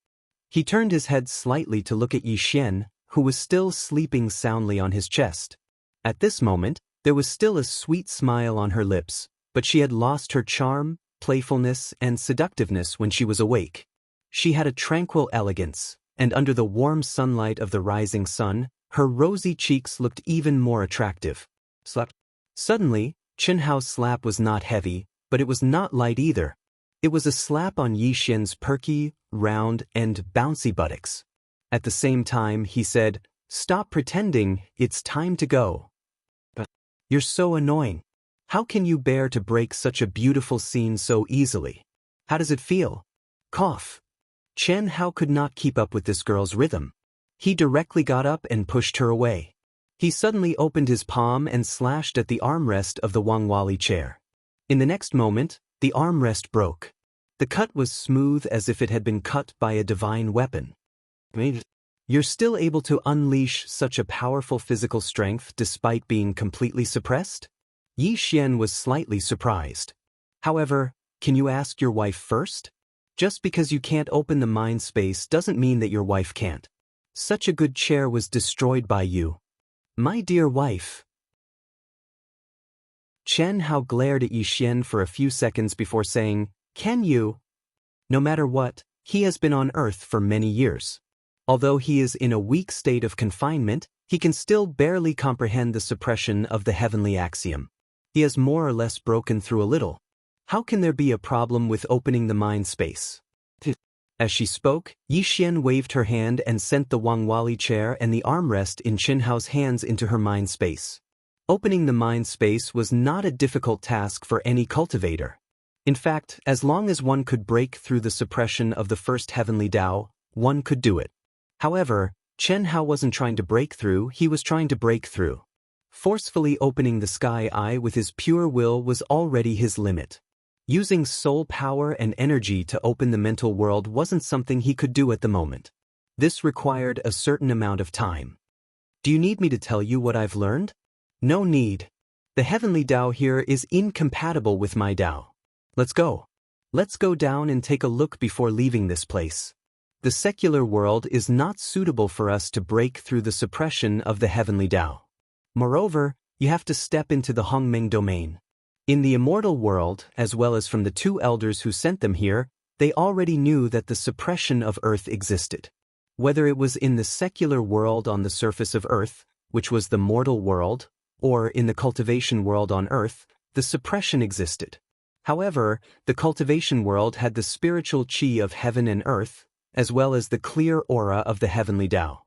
He turned his head slightly to look at Yi Xian, who was still sleeping soundly on his chest. At this moment, there was still a sweet smile on her lips, but she had lost her charm, playfulness, and seductiveness when she was awake. She had a tranquil elegance, and under the warm sunlight of the rising sun, her rosy cheeks looked even more attractive. Slap. Suddenly, Chen Hao's slap was not heavy, but it was not light either. It was a slap on Yi Xian's perky, round, and bouncy buttocks. At the same time, he said, "Stop pretending, it's time to go." "But you're so annoying. How can you bear to break such a beautiful scene so easily? How does it feel?" Cough. Chen Hao could not keep up with this girl's rhythm. He directly got up and pushed her away. He suddenly opened his palm and slashed at the armrest of the Wang Wali chair. In the next moment, the armrest broke. The cut was smooth as if it had been cut by a divine weapon. "You're still able to unleash such a powerful physical strength despite being completely suppressed?" Yi Xian was slightly surprised. "However, can you ask your wife first? Just because you can't open the mind space doesn't mean that your wife can't. Such a good chair was destroyed by you. My dear wife." Chen Hao glared at Yi Xian for a few seconds before saying, "Can you?" No matter what, he has been on Earth for many years. Although he is in a weak state of confinement, he can still barely comprehend the suppression of the heavenly axiom. He has more or less broken through a little. How can there be a problem with opening the mind space? As she spoke, Yi Xian waved her hand and sent the Wang Wali chair and the armrest in Chen Hao's hands into her mind space. Opening the mind space was not a difficult task for any cultivator. In fact, as long as one could break through the suppression of the first heavenly Tao, one could do it. However, Chen Hao wasn't trying to break through, he was trying to break through. Forcefully opening the sky eye with his pure will was already his limit. Using soul power and energy to open the mental world wasn't something he could do at the moment. This required a certain amount of time. Do you need me to tell you what I've learned? No need. The heavenly Tao here is incompatible with my Tao. Let's go. Let's go down and take a look before leaving this place. The secular world is not suitable for us to break through the suppression of the heavenly Tao. Moreover, you have to step into the Hongmeng domain. In the immortal world, as well as from the two elders who sent them here, they already knew that the suppression of Earth existed. Whether it was in the secular world on the surface of Earth, which was the mortal world, or in the cultivation world on Earth, the suppression existed. However, the cultivation world had the spiritual qi of heaven and earth, as well as the clear aura of the heavenly Tao.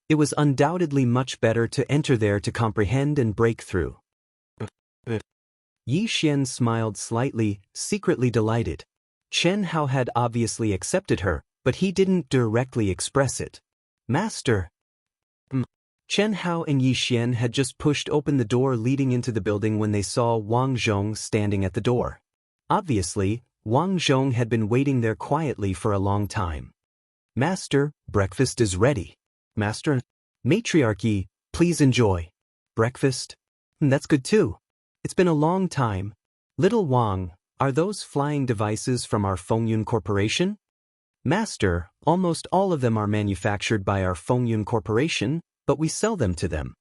It was undoubtedly much better to enter there to comprehend and break through. Yi Xian smiled slightly, secretly delighted. Chen Hao had obviously accepted her, but he didn't directly express it. "Master." Chen Hao and Yi Xian had just pushed open the door leading into the building when they saw Wang Zhong standing at the door. Obviously, Wang Zhong had been waiting there quietly for a long time. "Master, breakfast is ready." "Master, matriarchy, please enjoy." "Breakfast? That's good too. It's been a long time. Little Wang, are those flying devices from our Fengyun Corporation?" "Master, almost all of them are manufactured by our Fengyun Corporation, but we sell them to them.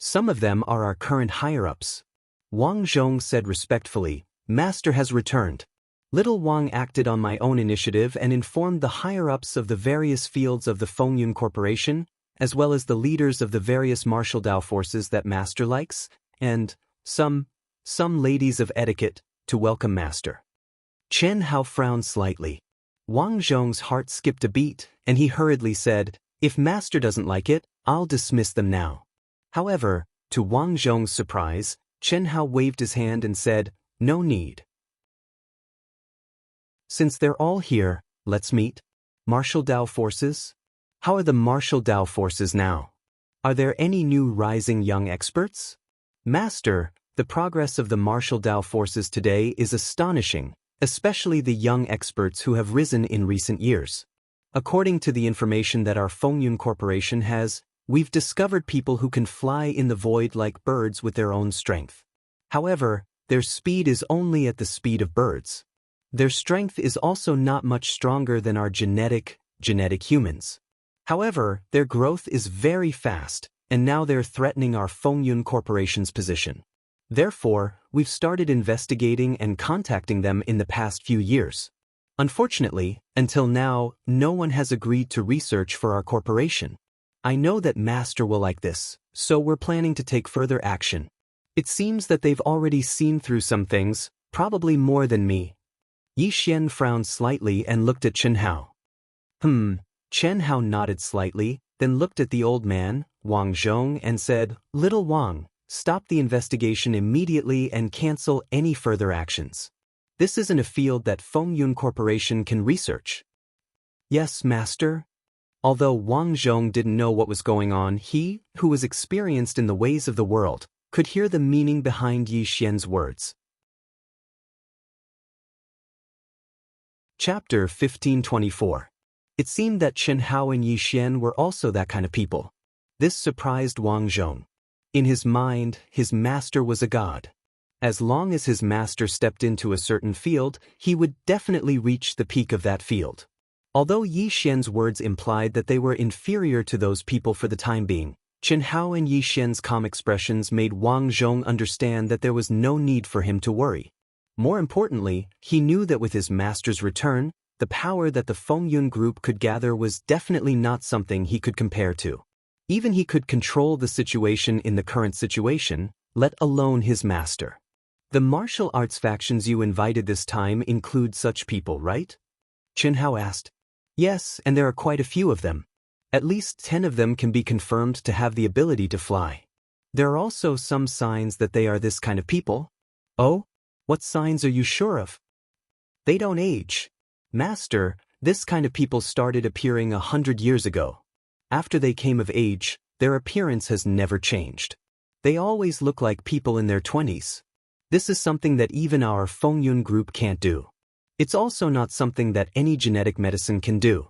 Some of them are our current higher-ups. Wang Zhong said respectfully, Master has returned. Little Wang acted on my own initiative and informed the higher-ups of the various fields of the Fengyun Corporation, as well as the leaders of the various martial Dao forces that Master likes, and some ladies of etiquette, to welcome Master. Chen Hao frowned slightly. Wang Zhong's heart skipped a beat, and he hurriedly said, If Master doesn't like it, I'll dismiss them now. However, to Wang Zhong's surprise, Chen Hao waved his hand and said, No need. Since they're all here, let's meet. Martial Dao forces? How are the martial Dao forces now? Are there any new rising young experts? Master, the progress of the martial Dao forces today is astonishing, especially the young experts who have risen in recent years. According to the information that our Fengyun Corporation has, we've discovered people who can fly in the void like birds with their own strength. However, their speed is only at the speed of birds. Their strength is also not much stronger than our genetic humans. However, their growth is very fast, and now they're threatening our Fengyun Corporation's position. Therefore, we've started investigating and contacting them in the past few years. Unfortunately, until now, no one has agreed to research for our corporation. I know that Master will like this, so we're planning to take further action. It seems that they've already seen through some things, probably more than me. Yi Xian frowned slightly and looked at Chen Hao. Chen Hao nodded slightly, then looked at the old man, Wang Zhong, and said, Little Wang, stop the investigation immediately and cancel any further actions. This isn't a field that Fengyun Corporation can research. Yes, Master. Although Wang Zhong didn't know what was going on, he, who was experienced in the ways of the world, could hear the meaning behind Yi Xian's words. Chapter 1524. It seemed that Chen Hao and Yi Xian were also that kind of people. This surprised Wang Zhong. In his mind, his master was a god. As long as his master stepped into a certain field, he would definitely reach the peak of that field. Although Yi Xian's words implied that they were inferior to those people for the time being, Chen Hao and Yi Xian's calm expressions made Wang Zhong understand that there was no need for him to worry. More importantly, he knew that with his master's return, the power that the Fengyun group could gather was definitely not something he could compare to. Even he could control the situation in the current situation, let alone his master. The martial arts factions you invited this time include such people, right? Chen Hao asked. Yes, and there are quite a few of them. At least 10 of them can be confirmed to have the ability to fly. There are also some signs that they are this kind of people. Oh? What signs are you sure of? They don't age. Master, this kind of people started appearing 100 years ago. After they came of age, their appearance has never changed. They always look like people in their 20s. This is something that even our Fengyun group can't do. It's also not something that any genetic medicine can do.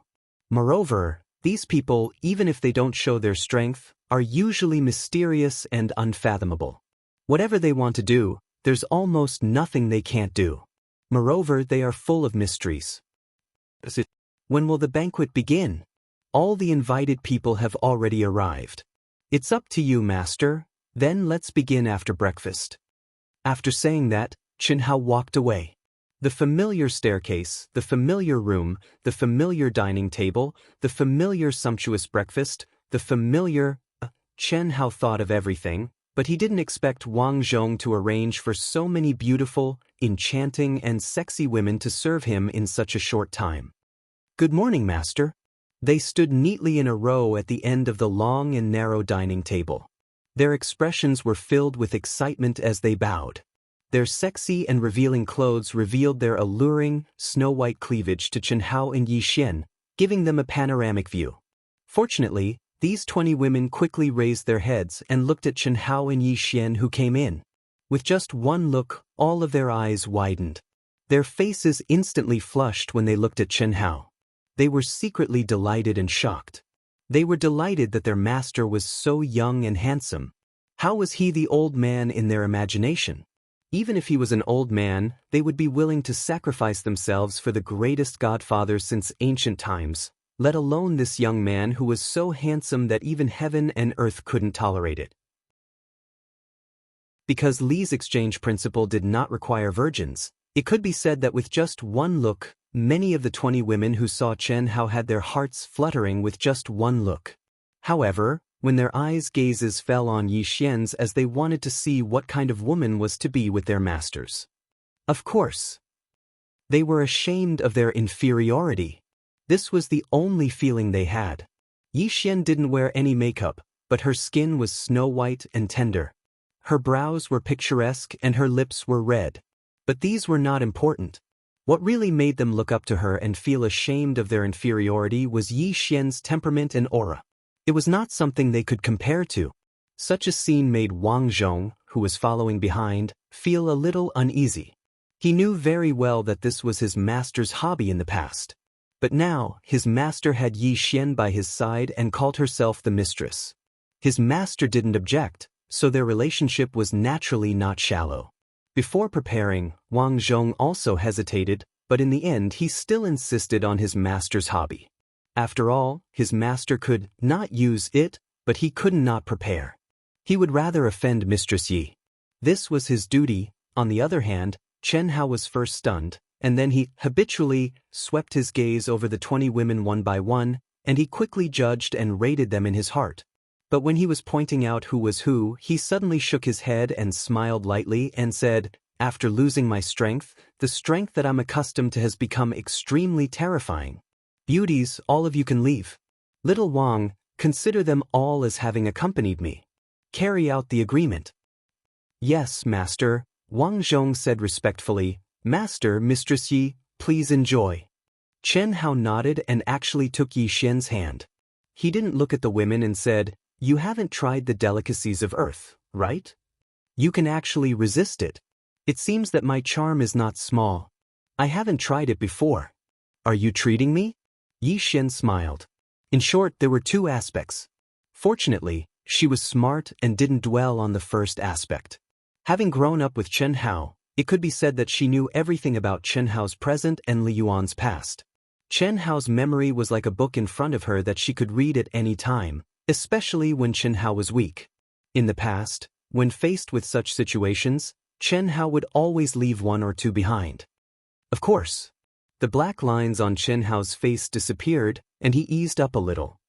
Moreover, these people, even if they don't show their strength, are usually mysterious and unfathomable. Whatever they want to do, there's almost nothing they can't do. Moreover, they are full of mysteries. When will the banquet begin? All the invited people have already arrived. It's up to you, Master. Then let's begin after breakfast. After saying that, Chen Hao walked away. The familiar staircase, the familiar room, the familiar dining table, the familiar sumptuous breakfast, the familiar... Chen Hao thought of everything, but he didn't expect Wang Zhong to arrange for so many beautiful, enchanting, and sexy women to serve him in such a short time. Good morning, Master. They stood neatly in a row at the end of the long and narrow dining table. Their expressions were filled with excitement as they bowed. Their sexy and revealing clothes revealed their alluring, snow-white cleavage to Chen Hao and Yi Xian, giving them a panoramic view. Fortunately, these 20 women quickly raised their heads and looked at Chen Hao and Yi Xian, who came in. With just one look, all of their eyes widened. Their faces instantly flushed when they looked at Chen Hao. They were secretly delighted and shocked. They were delighted that their master was so young and handsome. How was he the old man in their imagination? Even if he was an old man, they would be willing to sacrifice themselves for the greatest godfather since ancient times, let alone this young man who was so handsome that even heaven and earth couldn't tolerate it. Because Li's exchange principle did not require virgins, it could be said that with just one look, many of the 20 women who saw Chen Hao had their hearts fluttering with just one look. However, when their eyes' gazes fell on Yi Xian's as they wanted to see what kind of woman was to be with their masters. Of course, they were ashamed of their inferiority. This was the only feeling they had. Yi Xian didn't wear any makeup, but her skin was snow-white and tender. Her brows were picturesque and her lips were red. But these were not important. What really made them look up to her and feel ashamed of their inferiority was Yi Xian's temperament and aura. It was not something they could compare to. Such a scene made Wang Zhong, who was following behind, feel a little uneasy. He knew very well that this was his master's hobby in the past. But now, his master had Yi Xian by his side and called herself the mistress. His master didn't object, so their relationship was naturally not shallow. Before preparing, Wang Zhong also hesitated, but in the end he still insisted on his master's hobby. After all, his master could not use it, but he could not prepare. He would rather offend Mistress Yi. This was his duty. On the other hand, Chen Hao was first stunned, and then he habitually swept his gaze over the 20 women one by one, and he quickly judged and rated them in his heart. But when he was pointing out who was who, he suddenly shook his head and smiled lightly and said, "After losing my strength, the strength that I'm accustomed to has become extremely terrifying. Beauties, all of you can leave. Little Wang, consider them all as having accompanied me. Carry out the agreement." "Yes, master," Wang Zhong said respectfully. "Master, Mistress Yi, please enjoy." Chen Hao nodded and actually took Yi Xian's hand. He didn't look at the women and said, "You haven't tried the delicacies of earth, right? You can actually resist it. It seems that my charm is not small. I haven't tried it before. Are you treating me?" Yi Xian smiled. In short, there were two aspects. Fortunately, she was smart and didn't dwell on the first aspect. Having grown up with Chen Hao, it could be said that she knew everything about Chen Hao's present and Li Yuan's past. Chen Hao's memory was like a book in front of her that she could read at any time, especially when Chen Hao was weak. In the past, when faced with such situations, Chen Hao would always leave one or two behind. Of course, the black lines on Chen Hao's face disappeared, and he eased up a little.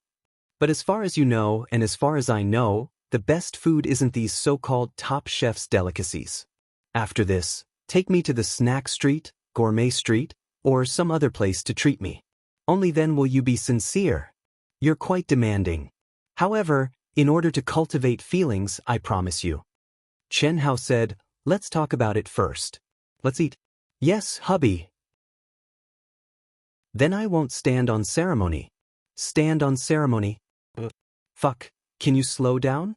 "But as far as you know, and as far as I know, the best food isn't these so-called top chef's delicacies. After this, take me to the snack street, gourmet street, or some other place to treat me. Only then will you be sincere. You're quite demanding. However, in order to cultivate feelings, I promise you." Chen Hao said, "Let's talk about it first. Let's eat." "Yes, hubby." "Then I won't stand on ceremony." "Stand on ceremony? Fuck, can you slow down?"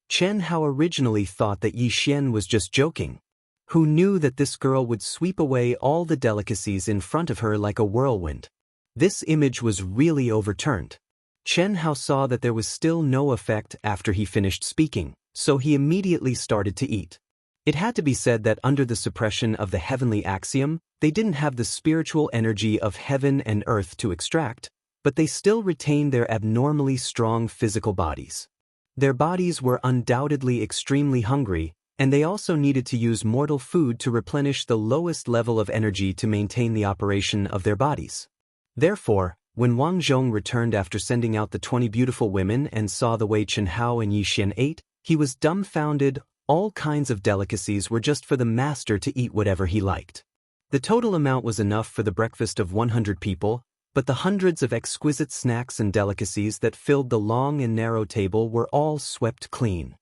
Chen Hao originally thought that Yi Xian was just joking. Who knew that this girl would sweep away all the delicacies in front of her like a whirlwind? This image was really overturned. Chen Hao saw that there was still no effect after he finished speaking, so he immediately started to eat. It had to be said that under the suppression of the heavenly axiom, they didn't have the spiritual energy of heaven and earth to extract, but they still retained their abnormally strong physical bodies. Their bodies were undoubtedly extremely hungry, and they also needed to use mortal food to replenish the lowest level of energy to maintain the operation of their bodies. Therefore, when Wang Zhong returned after sending out the 20 beautiful women and saw the way Chen Hao and Yi Xian ate, he was dumbfounded. All kinds of delicacies were just for the master to eat whatever he liked. The total amount was enough for the breakfast of 100 people, but the hundreds of exquisite snacks and delicacies that filled the long and narrow table were all swept clean.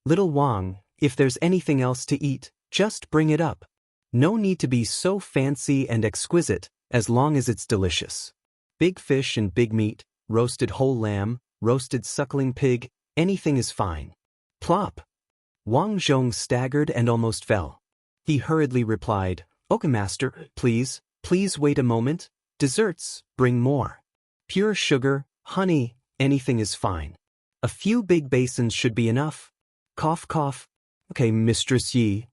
"Little Wang, if there's anything else to eat, just bring it up. No need to be so fancy and exquisite, as long as it's delicious. Big fish and big meat, roasted whole lamb, roasted suckling pig, anything is fine." Plop! Wang Zhong staggered and almost fell. He hurriedly replied, "Okay, master, please wait a moment. Desserts, bring more. Pure sugar, honey, anything is fine. A few big basins should be enough. Cough, cough. Okay, Mistress Yi."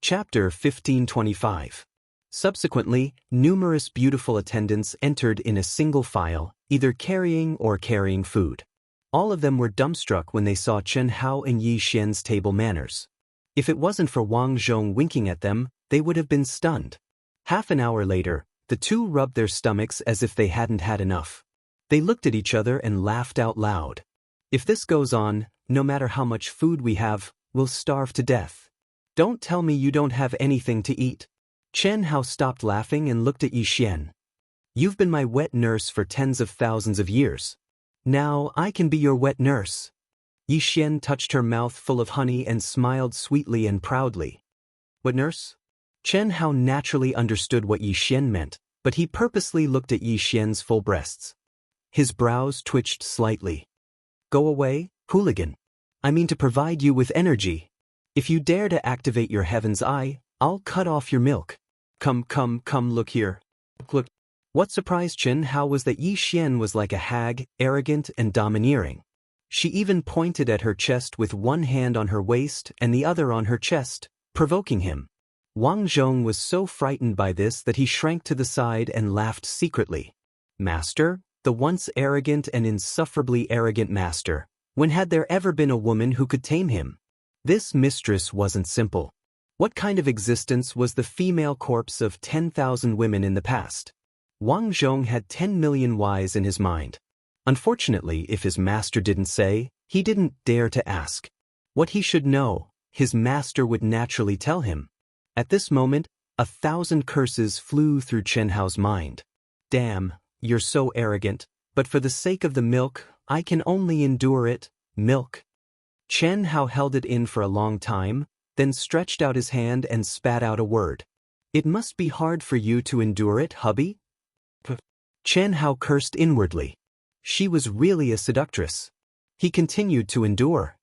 Chapter 1525. Subsequently, numerous beautiful attendants entered in a single file, either carrying food. All of them were dumbstruck when they saw Chen Hao and Yi Xian's table manners. If it wasn't for Wang Zhong winking at them, they would have been stunned. Half an hour later, the two rubbed their stomachs as if they hadn't had enough. They looked at each other and laughed out loud. If this goes on, no matter how much food we have, we'll starve to death. Don't tell me you don't have anything to eat. Chen Hao stopped laughing and looked at Yi Xian. You've been my wet nurse for tens of thousands of years. Now I can be your wet nurse. Yi Xian touched her mouth full of honey and smiled sweetly and proudly. Wet nurse? Chen Hao naturally understood what Yi Xian meant, but he purposely looked at Yi Xian's full breasts. His brows twitched slightly. Go away, hooligan. I mean to provide you with energy. If you dare to activate your heaven's eye, I'll cut off your milk. Come, look here. Look. What surprised Chen Hao was that Yi Xian was like a hag, arrogant and domineering. She even pointed at her chest with one hand on her waist and the other on her chest, provoking him. Wang Zhong was so frightened by this that he shrank to the side and laughed secretly. Master, the once arrogant and insufferably arrogant master, when had there ever been a woman who could tame him? This mistress wasn't simple. What kind of existence was the female corpse of 10,000 women in the past? Wang Zhong had 10 million whys in his mind. Unfortunately, if his master didn't say, he didn't dare to ask. What he should know, his master would naturally tell him. At this moment, 1,000 curses flew through Chen Hao's mind. Damn, you're so arrogant, but for the sake of the milk, I can only endure it, milk. Chen Hao held it in for a long time, then stretched out his hand and spat out a word. It must be hard for you to endure it, hubby? Chen Hao cursed inwardly. She was really a seductress. He continued to endure.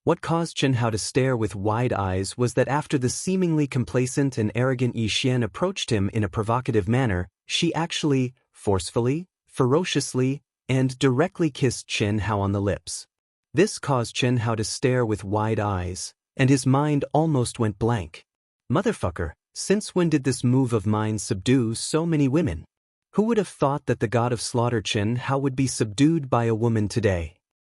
What caused Chen Hao to stare with wide eyes was that after the seemingly complacent and arrogant Yi Xian approached him in a provocative manner, she actually, forcefully, ferociously, and directly kissed Chen Hao on the lips. This caused Chen Hao to stare with wide eyes, and his mind almost went blank. Motherfucker, since when did this move of mine subdue so many women? Who would have thought that the god of slaughter Chen Hao would be subdued by a woman today?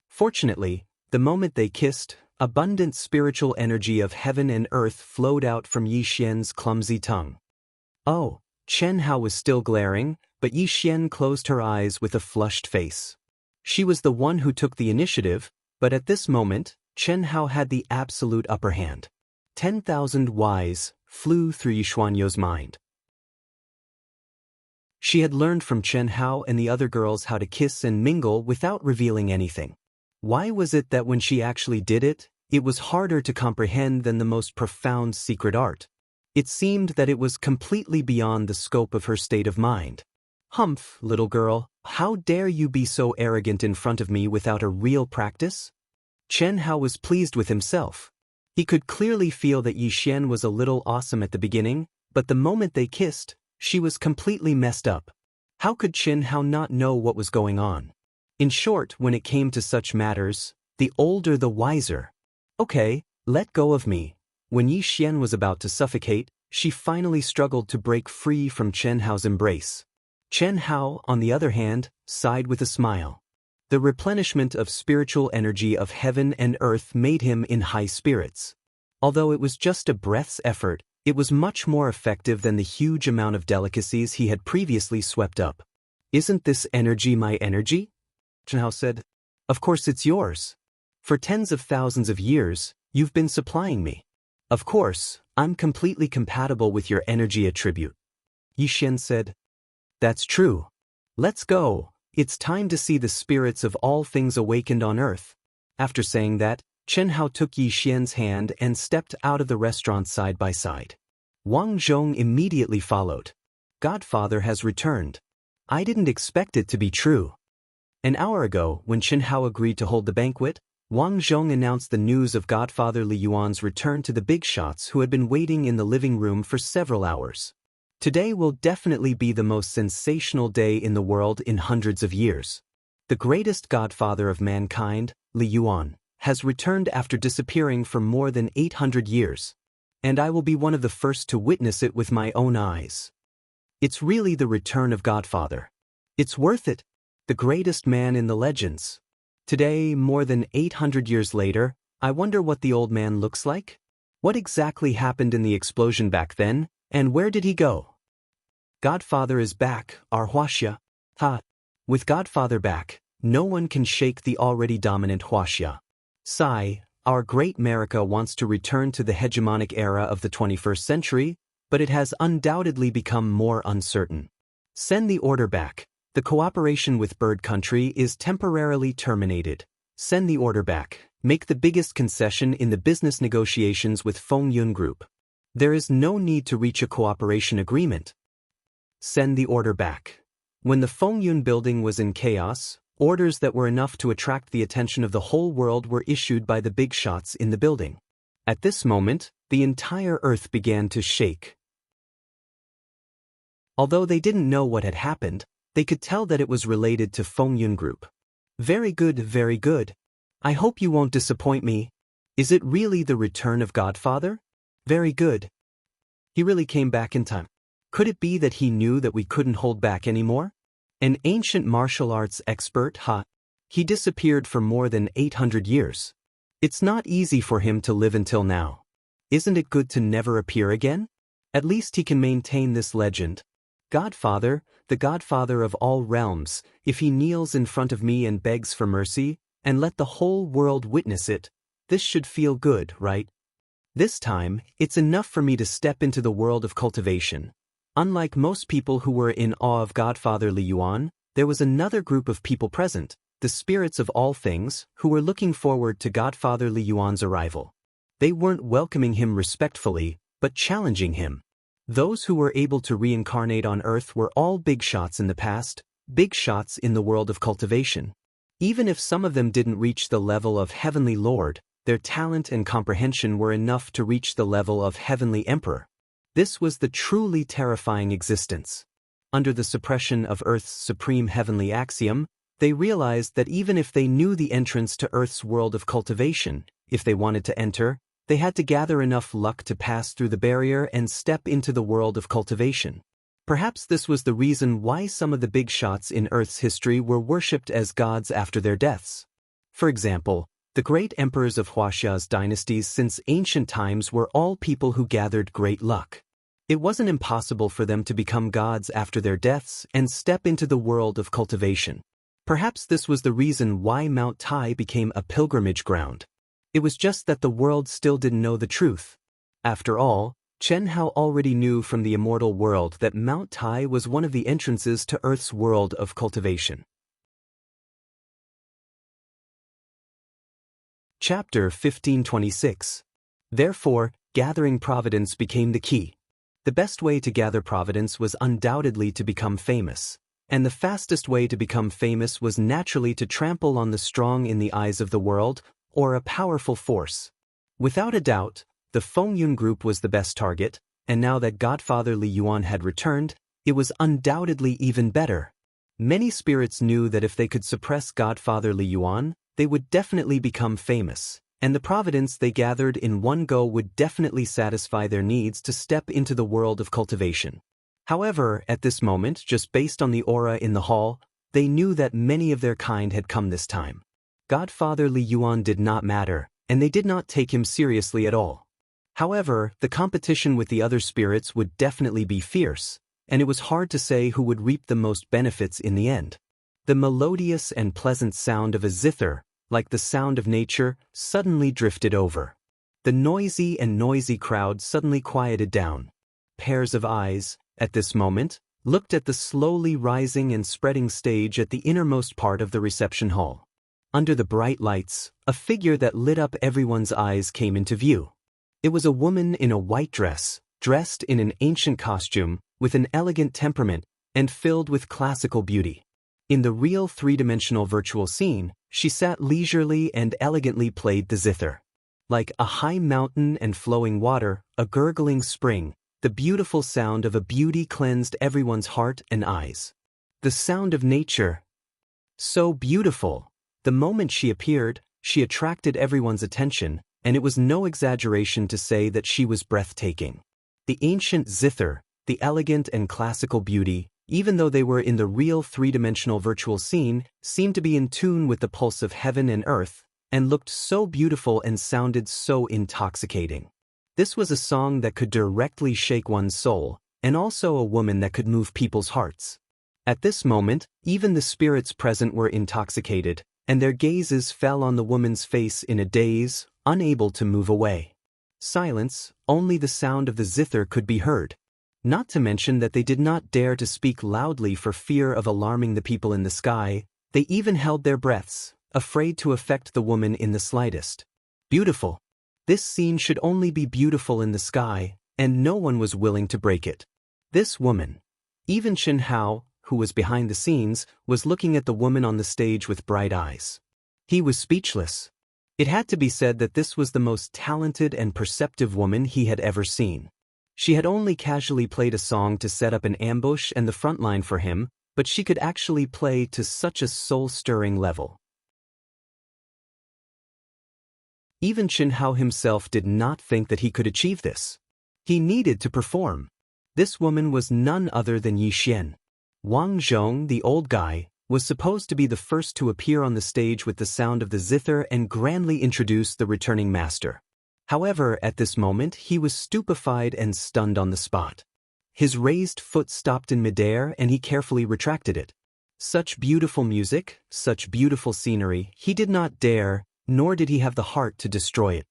Fortunately, the moment they kissed, abundant spiritual energy of heaven and earth flowed out from Yi Xian's clumsy tongue. Oh, Chen Hao was still glaring, but Yi Xian closed her eyes with a flushed face. She was the one who took the initiative, but at this moment, Chen Hao had the absolute upper hand. 10,000 whys flew through Yi Xuanyou's mind. She had learned from Chen Hao and the other girls how to kiss and mingle without revealing anything. Why was it that when she actually did it, it was harder to comprehend than the most profound secret art? It seemed that it was completely beyond the scope of her state of mind. Humph, little girl, how dare you be so arrogant in front of me without a real practice? Chen Hao was pleased with himself. He could clearly feel that Yi Xian was a little awesome at the beginning, but the moment they kissed, she was completely messed up. How could Chen Hao not know what was going on? In short, when it came to such matters, the older the wiser. Okay, let go of me. When Yi Xian was about to suffocate, she finally struggled to break free from Chen Hao's embrace. Chen Hao, on the other hand, sighed with a smile. The replenishment of spiritual energy of heaven and earth made him in high spirits. Although it was just a breath's effort, it was much more effective than the huge amount of delicacies he had previously swept up. Isn't this energy my energy? Chen Hao said. Of course it's yours. For tens of thousands of years, you've been supplying me. Of course, I'm completely compatible with your energy attribute. Yi Xian said. That's true. Let's go. It's time to see the spirits of all things awakened on earth. After saying that, Chen Hao took Yi Xian's hand and stepped out of the restaurant side by side. Wang Zhong immediately followed. Godfather has returned. I didn't expect it to be true. An hour ago, when Chen Hao agreed to hold the banquet, Wang Zhong announced the news of Godfather Li Yuan's return to the big shots who had been waiting in the living room for several hours. Today will definitely be the most sensational day in the world in hundreds of years. The greatest godfather of mankind, Li Yuan, has returned after disappearing for more than 800 years. And I will be one of the first to witness it with my own eyes. It's really the return of Godfather. It's worth it. the greatest man in the legends. Today, more than 800 years later, I wonder what the old man looks like? What exactly happened in the explosion back then, and where did he go? Godfather is back, our Huaxia. Ha! With Godfather back, no one can shake the already dominant Huaxia. Sigh, our great America wants to return to the hegemonic era of the 21st century, but it has undoubtedly become more uncertain. Send the order back. The cooperation with Bird Country is temporarily terminated. Send the order back. Make the biggest concession in the business negotiations with Fengyun Group. There is no need to reach a cooperation agreement. Send the order back. When the Fengyun building was in chaos, orders that were enough to attract the attention of the whole world were issued by the big shots in the building. At this moment, the entire earth began to shake. Although they didn't know what had happened, they could tell that it was related to Fengyun Group. Very good, very good. I hope you won't disappoint me. Is it really the return of Godfather? Very good. He really came back in time. Could it be that he knew that we couldn't hold back anymore? An ancient martial arts expert, he disappeared for more than 800 years. It's not easy for him to live until now. Isn't it good to never appear again? At least he can maintain this legend. Godfather, the Godfather of all realms, if he kneels in front of me and begs for mercy, and let the whole world witness it, this should feel good, right? This time, it's enough for me to step into the world of cultivation. Unlike most people who were in awe of Godfather Li Yuan, there was another group of people present, the spirits of all things, who were looking forward to Godfather Li Yuan's arrival. They weren't welcoming him respectfully, but challenging him. Those who were able to reincarnate on Earth were all big shots in the past, big shots in the world of cultivation. Even if some of them didn't reach the level of Heavenly Lord, their talent and comprehension were enough to reach the level of Heavenly Emperor. This was the truly terrifying existence. Under the suppression of Earth's supreme heavenly axiom, they realized that even if they knew the entrance to Earth's world of cultivation, if they wanted to enter, they had to gather enough luck to pass through the barrier and step into the world of cultivation. Perhaps this was the reason why some of the big shots in Earth's history were worshipped as gods after their deaths. For example, the great emperors of Huaxia's dynasties since ancient times were all people who gathered great luck. It wasn't impossible for them to become gods after their deaths and step into the world of cultivation. Perhaps this was the reason why Mount Tai became a pilgrimage ground. It was just that the world still didn't know the truth. After all, Chen Hao already knew from the immortal world that Mount Tai was one of the entrances to Earth's world of cultivation. Chapter 1526. Therefore, gathering providence became the key. The best way to gather providence was undoubtedly to become famous, and the fastest way to become famous was naturally to trample on the strong in the eyes of the world, or a powerful force. Without a doubt, the Fengyun Group was the best target, and now that Godfather Li Yuan had returned, it was undoubtedly even better. Many spirits knew that if they could suppress Godfather Li Yuan, they would definitely become famous, and the providence they gathered in one go would definitely satisfy their needs to step into the world of cultivation. However, at this moment, just based on the aura in the hall, they knew that many of their kind had come this time. Godfather Li Yuan did not matter, and they did not take him seriously at all. However, the competition with the other spirits would definitely be fierce, and it was hard to say who would reap the most benefits in the end. The melodious and pleasant sound of a zither, like the sound of nature, suddenly drifted over. The noisy crowd suddenly quieted down. Pairs of eyes, at this moment, looked at the slowly rising and spreading stage at the innermost part of the reception hall. Under the bright lights, a figure that lit up everyone's eyes came into view. It was a woman in a white dress, dressed in an ancient costume, with an elegant temperament, and filled with classical beauty. In the real three-dimensional virtual scene, she sat leisurely and elegantly played the zither. Like a high mountain and flowing water, a gurgling spring, the beautiful sound of a beauty cleansed everyone's heart and eyes. The sound of nature. So beautiful. The moment she appeared, she attracted everyone's attention, and it was no exaggeration to say that she was breathtaking. The ancient zither, the elegant and classical beauty, even though they were in the real three-dimensional virtual scene, seemed to be in tune with the pulse of heaven and earth, and looked so beautiful and sounded so intoxicating. This was a song that could directly shake one's soul, and also a woman that could move people's hearts. At this moment, even the spirits present were intoxicated, and their gazes fell on the woman's face in a daze, unable to move away. Silence, only the sound of the zither could be heard. Not to mention that they did not dare to speak loudly for fear of alarming the people in the sky, they even held their breaths, afraid to affect the woman in the slightest. Beautiful. This scene should only be beautiful in the sky, and no one was willing to break it. This woman, even Xianxia, who was behind the scenes, was looking at the woman on the stage with bright eyes. He was speechless. It had to be said that this was the most talented and perceptive woman he had ever seen. She had only casually played a song to set up an ambush and the front line for him, but she could actually play to such a soul-stirring level. Even Xianxia himself did not think that he could achieve this. He needed to perform. This woman was none other than Yi Xian. Wang Zhong, the old guy, was supposed to be the first to appear on the stage with the sound of the zither and grandly introduce the returning master. However, at this moment, he was stupefied and stunned on the spot. His raised foot stopped in midair and he carefully retracted it. Such beautiful music, such beautiful scenery, he did not dare, nor did he have the heart to destroy it.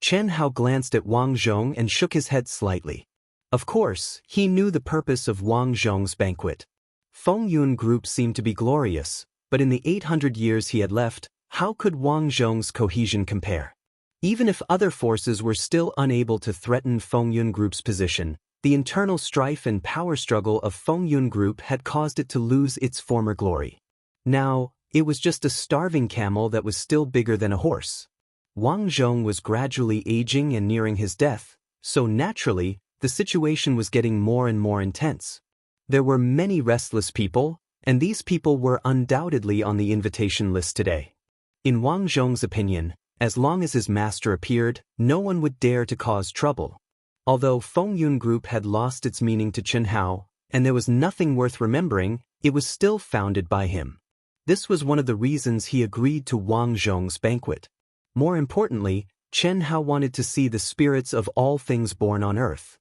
Xianxia glanced at Wang Zhong and shook his head slightly. Of course, he knew the purpose of Wang Zhong's banquet. Fengyun Group seemed to be glorious, but in the 800 years he had left, how could Wang Zhong's cohesion compare? Even if other forces were still unable to threaten Fengyun Group's position, the internal strife and power struggle of Fengyun Group had caused it to lose its former glory. Now, it was just a starving camel that was still bigger than a horse. Wang Zhong was gradually aging and nearing his death, so naturally, the situation was getting more and more intense. There were many restless people, and these people were undoubtedly on the invitation list today. In Wang Zhong's opinion, as long as his master appeared, no one would dare to cause trouble. Although Fengyun Group had lost its meaning to Xianxia, and there was nothing worth remembering, it was still founded by him. This was one of the reasons he agreed to Wang Zhong's banquet. More importantly, Xianxia wanted to see the spirits of all things born on earth.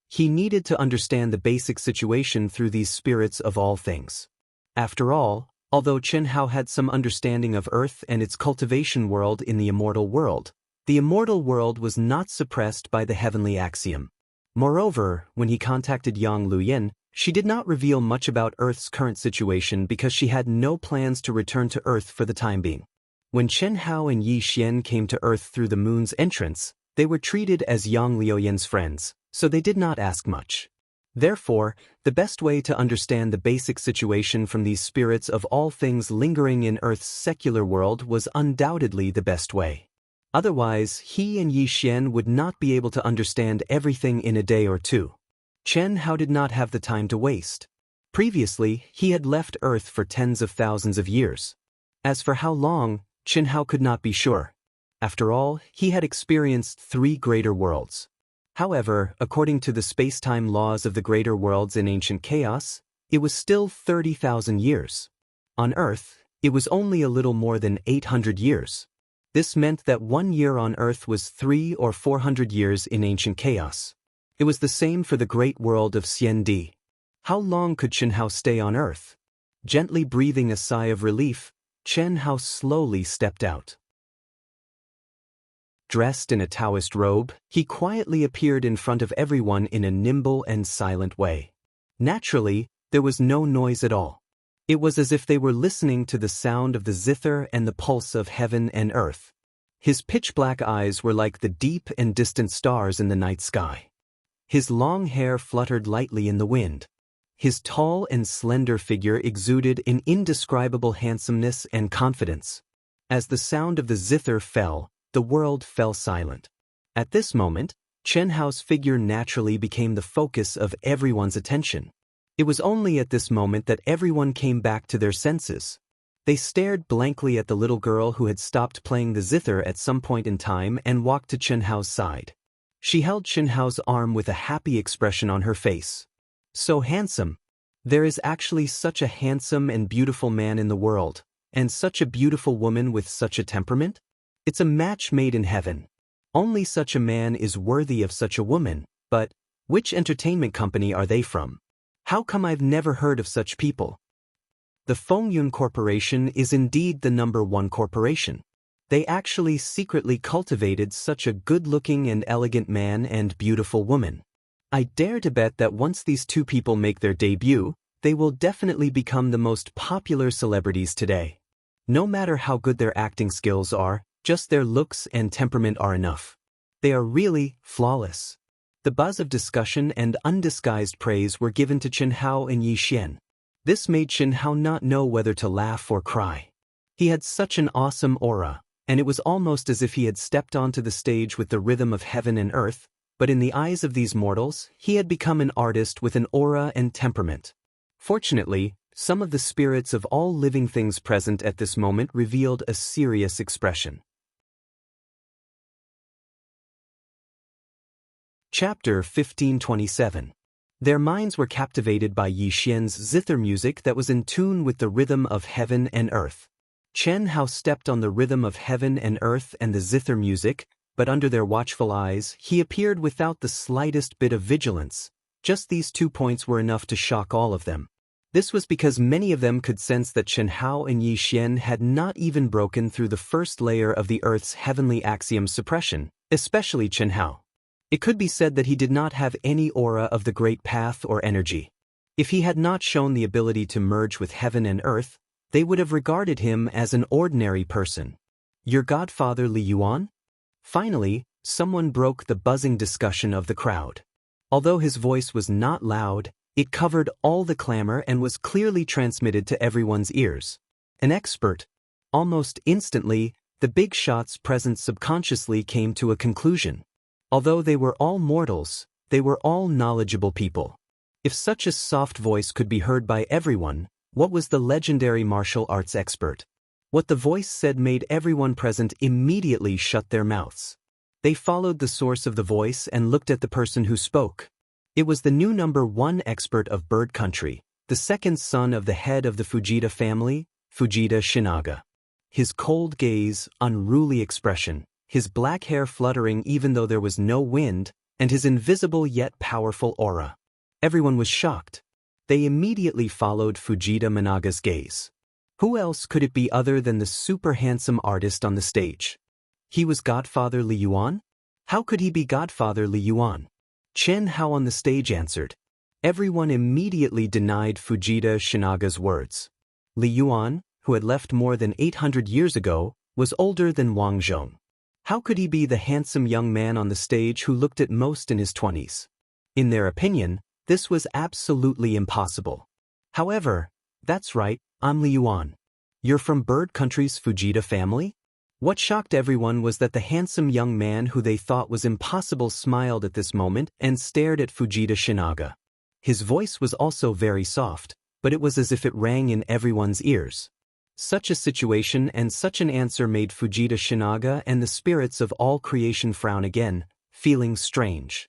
He needed to understand the basic situation through these spirits of all things. After all, although Xianxia had some understanding of Earth and its cultivation world in the immortal world, the immortal world was not suppressed by the heavenly axiom. Moreover, when he contacted Yang Luyin, she did not reveal much about Earth's current situation because she had no plans to return to Earth for the time being. When Xianxia and Yi Xian came to Earth through the moon's entrance, they were treated as Yang Liuyin's friends, so they did not ask much. Therefore, the best way to understand the basic situation from these spirits of all things lingering in Earth's secular world was undoubtedly the best way. Otherwise, he and Yi Xian would not be able to understand everything in a day or two. Xianxia did not have the time to waste. Previously, he had left Earth for tens of thousands of years. As for how long, Xianxia could not be sure. After all, he had experienced 3 greater worlds. However, according to the space-time laws of the greater worlds in ancient chaos, it was still 30,000 years. On Earth, it was only a little more than 800 years. This meant that 1 year on Earth was 300 or 400 years in ancient chaos. It was the same for the great world of Xiandi. How long could Xianxia stay on Earth? Gently breathing a sigh of relief, Xianxia slowly stepped out. Dressed in a Daoist robe, he quietly appeared in front of everyone in a nimble and silent way. Naturally, there was no noise at all. It was as if they were listening to the sound of the zither and the pulse of heaven and earth. His pitch-black eyes were like the deep and distant stars in the night sky. His long hair fluttered lightly in the wind. His tall and slender figure exuded an indescribable handsomeness and confidence. As the sound of the zither fell, the world fell silent. At this moment, Xianxia's figure naturally became the focus of everyone's attention. It was only at this moment that everyone came back to their senses. They stared blankly at the little girl who had stopped playing the zither at some point in time and walked to Xianxia's side. She held Xianxia's arm with a happy expression on her face. So handsome. There is actually such a handsome and beautiful man in the world, and such a beautiful woman with such a temperament? It's a match made in heaven. Only such a man is worthy of such a woman, but which entertainment company are they from? How come I've never heard of such people? The Fengyun Corporation is indeed the #1 corporation. They actually secretly cultivated such a good-looking and elegant man and beautiful woman. I dare to bet that once these two people make their debut, they will definitely become the most popular celebrities today. No matter how good their acting skills are, just their looks and temperament are enough. They are really flawless. The buzz of discussion and undisguised praise were given to Chen Hao and Yi Xian. This made Chen Hao not know whether to laugh or cry. He had such an awesome aura, and it was almost as if he had stepped onto the stage with the rhythm of heaven and earth, but in the eyes of these mortals, he had become an artist with an aura and temperament. Fortunately, some of the spirits of all living things present at this moment revealed a serious expression. Chapter 1527. Their minds were captivated by Yi Xian's zither music that was in tune with the rhythm of heaven and earth. Chen Hao stepped on the rhythm of heaven and earth and the zither music, but under their watchful eyes, he appeared without the slightest bit of vigilance. Just these 2 points were enough to shock all of them. This was because many of them could sense that Chen Hao and Yi Xian had not even broken through the first layer of the earth's heavenly axiom suppression, especially Chen Hao. It could be said that he did not have any aura of the great path or energy. If he had not shown the ability to merge with heaven and earth, they would have regarded him as an ordinary person. Your godfather Li Yuan? Finally, someone broke the buzzing discussion of the crowd. Although his voice was not loud, it covered all the clamor and was clearly transmitted to everyone's ears. An expert. Almost instantly, the big shots present subconsciously came to a conclusion. Although they were all mortals, they were all knowledgeable people. If such a soft voice could be heard by everyone, what was the legendary martial arts expert? What the voice said made everyone present immediately shut their mouths. They followed the source of the voice and looked at the person who spoke. It was the new #1 expert of bird country, the second son of the head of the Fujita family, Fujita Shinaga. His cold gaze, unruly expression, his black hair fluttering even though there was no wind, and his invisible yet powerful aura. Everyone was shocked. They immediately followed Fujita Managa's gaze. Who else could it be other than the super handsome artist on the stage? He was Godfather Li Yuan? How could he be Godfather Li Yuan? Chen Hao on the stage answered. Everyone immediately denied Fujita Shinaga's words. Li Yuan, who had left more than 800 years ago, was older than Wang Zhong. How could he be the handsome young man on the stage who looked at most in his 20s? In their opinion, this was absolutely impossible. However, that's right, I'm Li Yuan. You're from Bird Country's Fujita family? What shocked everyone was that the handsome young man who they thought was impossible smiled at this moment and stared at Fujita Shinaga. His voice was also very soft, but it was as if it rang in everyone's ears. Such a situation and such an answer made Fujita Shinaga and the spirits of all creation frown again, feeling strange.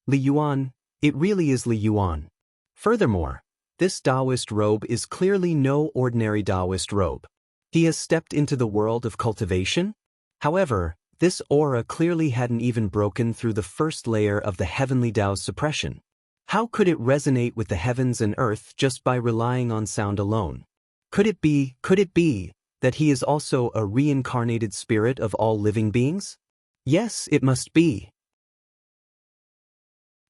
Li Yuan, it really is Li Yuan. Furthermore, this Daoist robe is clearly no ordinary Daoist robe. He has stepped into the world of cultivation? However, this aura clearly hadn't even broken through the first layer of the heavenly Dao's suppression. How could it resonate with the heavens and earth just by relying on sound alone? Could it be, that he is also a reincarnated spirit of all living beings? Yes, it must be.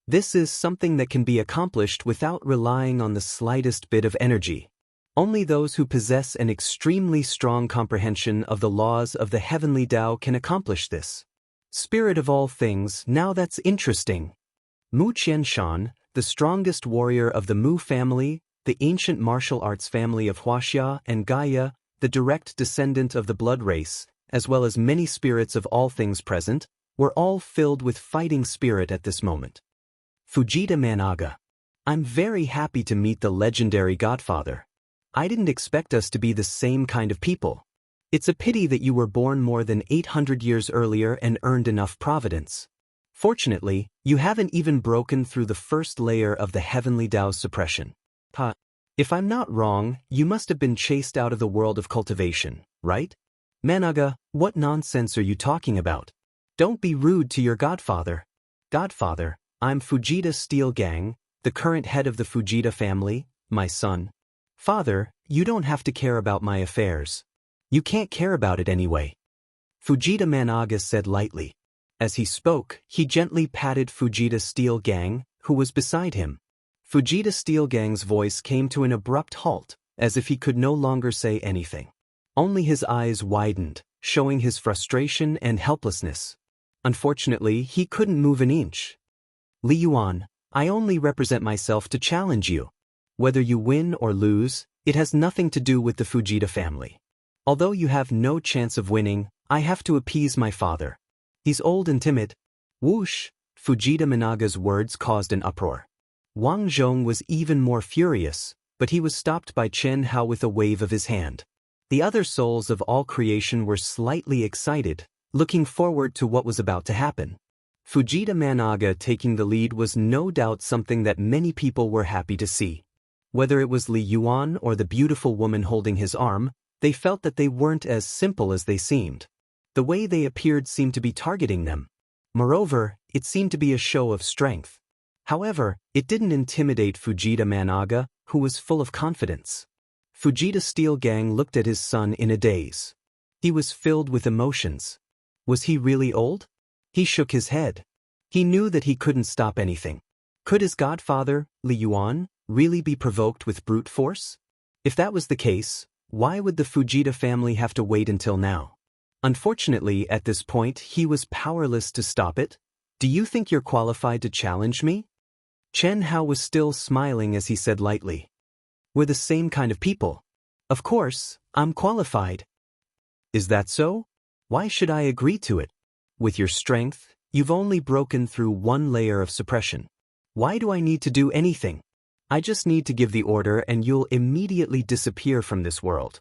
This is something that can be accomplished without relying on the slightest bit of energy. Only those who possess an extremely strong comprehension of the laws of the heavenly Tao can accomplish this. Spirit of all things, now that's interesting. Mu Qianshan, the strongest warrior of the Mu family, the ancient martial arts family of Wuxia and Xianxia, the direct descendant of the blood race, as well as many spirits of all things present, were all filled with fighting spirit at this moment. Fujita Managa. I'm very happy to meet the legendary Godfather. I didn't expect us to be the same kind of people. It's a pity that you were born more than 800 years earlier and earned enough providence. Fortunately, you haven't even broken through the first layer of the heavenly Dao's suppression. If I'm not wrong, you must have been chased out of the world of cultivation, right? Managa, what nonsense are you talking about? Don't be rude to your godfather. Godfather, I'm Fujita Steel Gang, the current head of the Fujita family, my son. Father, you don't have to care about my affairs. You can't care about it anyway. Fujita Managa said lightly. As he spoke, he gently patted Fujita Steel Gang, who was beside him. Fujita Steel Gang's voice came to an abrupt halt, as if he could no longer say anything. Only his eyes widened, showing his frustration and helplessness. Unfortunately, he couldn't move an inch. Li Yuan, I only represent myself to challenge you. Whether you win or lose, it has nothing to do with the Fujita family. Although you have no chance of winning, I have to appease my father. He's old and timid. Whoosh! Fujita Managa's words caused an uproar. Wang Zhong was even more furious, but he was stopped by Chen Hao with a wave of his hand. The other souls of all creation were slightly excited, looking forward to what was about to happen. Fujita Managa taking the lead was no doubt something that many people were happy to see. Whether it was Li Yuan or the beautiful woman holding his arm, they felt that they weren't as simple as they seemed. The way they appeared seemed to be targeting them. Moreover, it seemed to be a show of strength. However, it didn't intimidate Fujita Managa, who was full of confidence. Fujita Steel Gang looked at his son in a daze. He was filled with emotions. Was he really old? He shook his head. He knew that he couldn't stop anything. Could his godfather, Li Yuan, really be provoked with brute force? If that was the case, why would the Fujita family have to wait until now? Unfortunately, at this point, he was powerless to stop it. Do you think you're qualified to challenge me? Chen Hao was still smiling as he said lightly. We're the same kind of people. Of course, I'm qualified. Is that so? Why should I agree to it? With your strength, you've only broken through one layer of suppression. Why do I need to do anything? I just need to give the order and you'll immediately disappear from this world.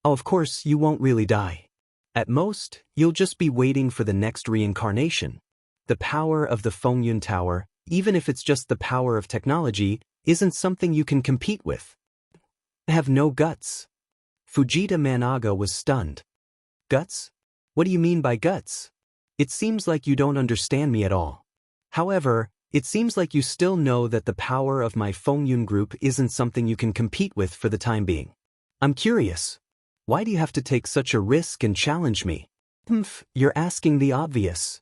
Oh, of course, you won't really die. At most, you'll just be waiting for the next reincarnation. The power of the Fengyun Tower, even if it's just the power of technology, isn't something you can compete with. I have no guts. Fujita Managa was stunned. Guts? What do you mean by guts? It seems like you don't understand me at all. However, it seems like you still know that the power of my Fengyun group isn't something you can compete with for the time being. I'm curious. Why do you have to take such a risk and challenge me? You're asking the obvious.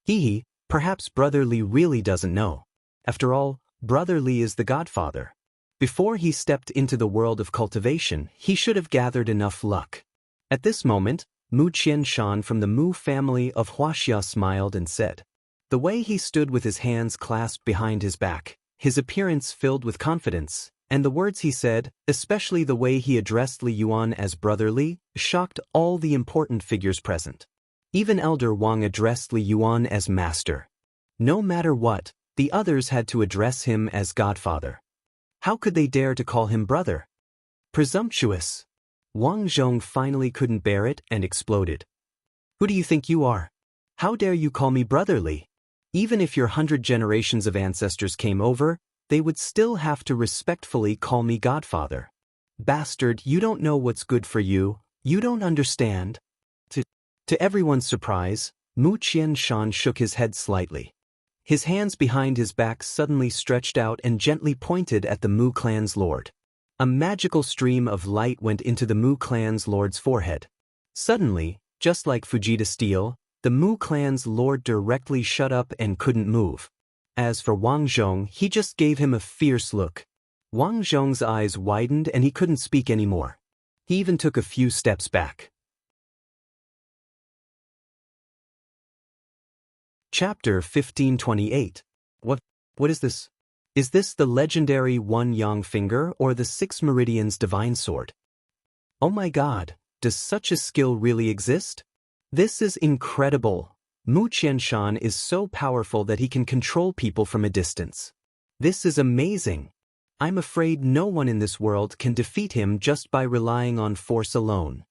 Hee, perhaps Brother Li really doesn't know. After all, Brother Li is the godfather. Before he stepped into the world of cultivation, he should have gathered enough luck. At this moment, Mu Qianshan from the Mu family of Huaxia smiled and said. The way he stood with his hands clasped behind his back, his appearance filled with confidence, and the words he said, especially the way he addressed Li Yuan as Brother Li, shocked all the important figures present. Even Elder Wang addressed Li Yuan as Master. No matter what, the others had to address him as Godfather. How could they dare to call him brother? Presumptuous. Wang Zhong finally couldn't bear it and exploded. Who do you think you are? How dare you call me brotherly? Even if your 100 generations of ancestors came over, they would still have to respectfully call me Godfather. Bastard, you don't know what's good for you, you don't understand. To everyone's surprise, Mu Qianshan shook his head slightly. His hands behind his back suddenly stretched out and gently pointed at the Mu clan's lord. A magical stream of light went into the Mu clan's lord's forehead. Suddenly, just like Fujita Steel, the Mu clan's lord directly shut up and couldn't move. As for Wang Zhong, he just gave him a fierce look. Wang Zhong's eyes widened and he couldn't speak anymore. He even took a few steps back. Chapter 1528. What is this? Is this the legendary One Yang Finger or the Six Meridians Divine Sword? Oh my god, does such a skill really exist? This is incredible. Mu Qianshan is so powerful that he can control people from a distance. This is amazing. I'm afraid no one in this world can defeat him just by relying on force alone.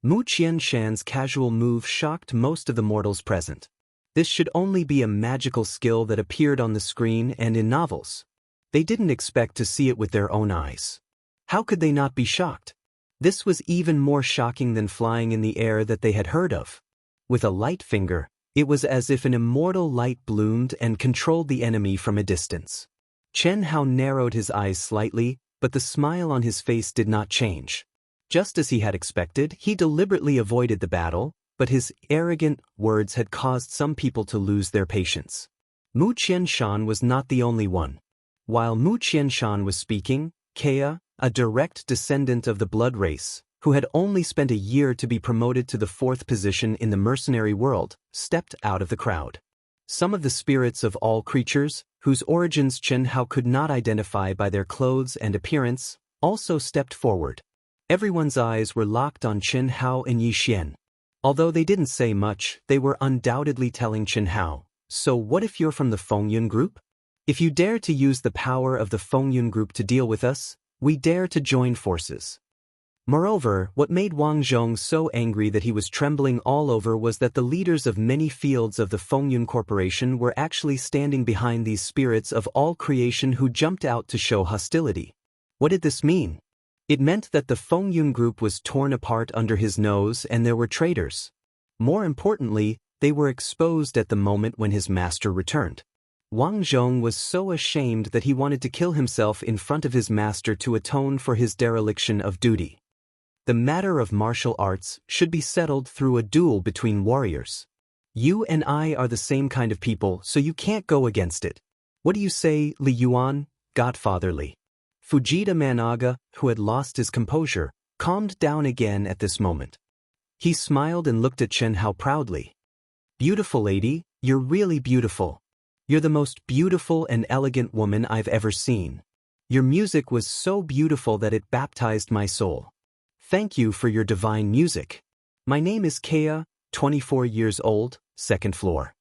Mu Qianshan's casual move shocked most of the mortals present. This should only be a magical skill that appeared on the screen and in novels. They didn't expect to see it with their own eyes. How could they not be shocked? This was even more shocking than flying in the air that they had heard of. With a light finger, it was as if an immortal light bloomed and controlled the enemy from a distance. Chen Hao narrowed his eyes slightly, but the smile on his face did not change. Just as he had expected, he deliberately avoided the battle, but his arrogant words had caused some people to lose their patience. Mu Qianshan was not the only one. While Mu Qianshan was speaking, Kea, a direct descendant of the blood race, who had only spent a year to be promoted to the 4th position in the mercenary world, stepped out of the crowd. Some of the spirits of all creatures, whose origins Chen Hao could not identify by their clothes and appearance, also stepped forward. Everyone's eyes were locked on Chen Hao and Yi Xian. Although they didn't say much, they were undoubtedly telling Chen Hao, "So what if you're from the Fengyun group? If you dare to use the power of the Fengyun group to deal with us, we dare to join forces." Moreover, what made Wang Zhong so angry that he was trembling all over was that the leaders of many fields of the Fengyun Corporation were actually standing behind these spirits of all creation who jumped out to show hostility. What did this mean? It meant that the Fengyun group was torn apart under his nose and there were traitors. More importantly, they were exposed at the moment when his master returned. Wang Zhong was so ashamed that he wanted to kill himself in front of his master to atone for his dereliction of duty. The matter of martial arts should be settled through a duel between warriors. You and I are the same kind of people, so you can't go against it. What do you say, Li Yuan, godfatherly? Fujita Managa, who had lost his composure, calmed down again at this moment. He smiled and looked at Chen Hao proudly. "Beautiful lady, you're really beautiful. You're the most beautiful and elegant woman I've ever seen. Your music was so beautiful that it baptized my soul. Thank you for your divine music. My name is Kea, 24 years old, 2nd floor.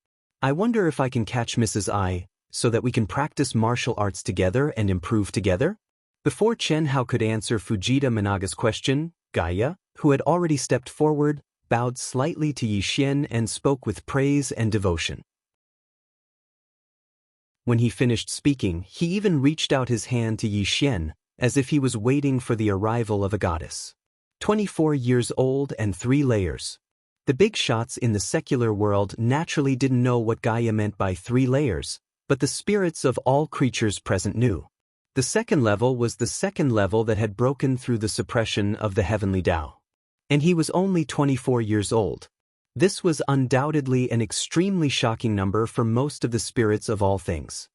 I wonder if I can catch Mrs. I, so that we can practice martial arts together and improve together?" Before Chen Hao could answer Fujita Managa's question, Gaia, who had already stepped forward, bowed slightly to Yi Xian and spoke with praise and devotion. When he finished speaking, he even reached out his hand to Yi Xian, as if he was waiting for the arrival of a goddess. 24 years old and 3 layers. The big shots in the secular world naturally didn't know what Gaia meant by 3 layers, but the spirits of all creatures present knew. The 2nd level was the 2nd level that had broken through the suppression of the heavenly Tao. And he was only 24 years old. This was undoubtedly an extremely shocking number for most of the spirits of all things.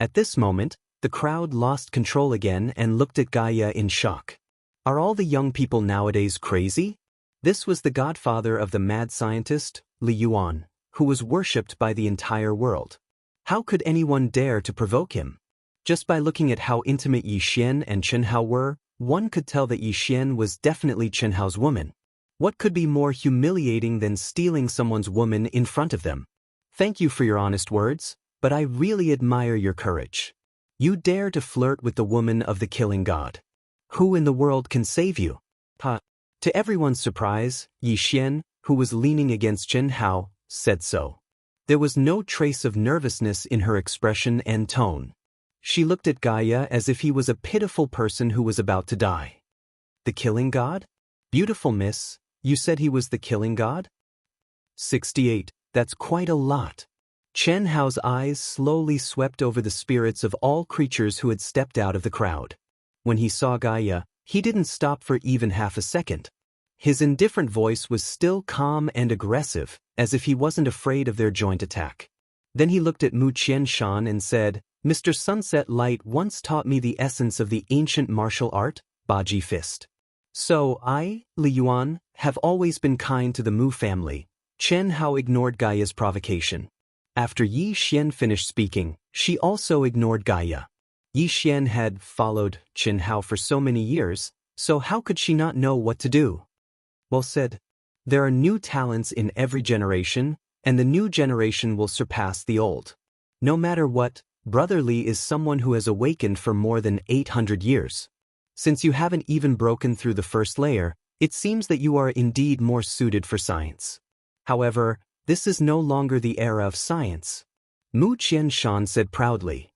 At this moment, the crowd lost control again and looked at Gaia in shock. Are all the young people nowadays crazy? This was the godfather of the mad scientist, Li Yuan, who was worshipped by the entire world. How could anyone dare to provoke him? Just by looking at how intimate Yi Xian and Chen Hao were, one could tell that Yi Xian was definitely Chen Hao's woman. What could be more humiliating than stealing someone's woman in front of them? Thank you for your honest words, but I really admire your courage. You dare to flirt with the woman of the killing god. Who in the world can save you? To everyone's surprise, Yi Xian, who was leaning against Chen Hao, said so. There was no trace of nervousness in her expression and tone. She looked at Gaia as if he was a pitiful person who was about to die. The killing god? Beautiful miss, you said he was the killing god? 68, that's quite a lot. Chen Hao's eyes slowly swept over the spirits of all creatures who had stepped out of the crowd. When he saw Gaia, he didn't stop for even half a second. His indifferent voice was still calm and aggressive, as if he wasn't afraid of their joint attack. Then he looked at Mu Qianshan and said, "Mr. Sunset Light once taught me the essence of the ancient martial art, Baji Fist. So I, Li Yuan, have always been kind to the Mu family." Chen Hao ignored Gaia's provocation. After Yi Xian finished speaking, she also ignored Gaia. Yi Xian had followed Chen Hao for so many years, so how could she not know what to do? Well said. There are new talents in every generation, and the new generation will surpass the old. No matter what, Brother Li is someone who has awakened for more than 800 years. Since you haven't even broken through the 1st layer, it seems that you are indeed more suited for science. However, this is no longer the era of science. Mu Qianshan said proudly.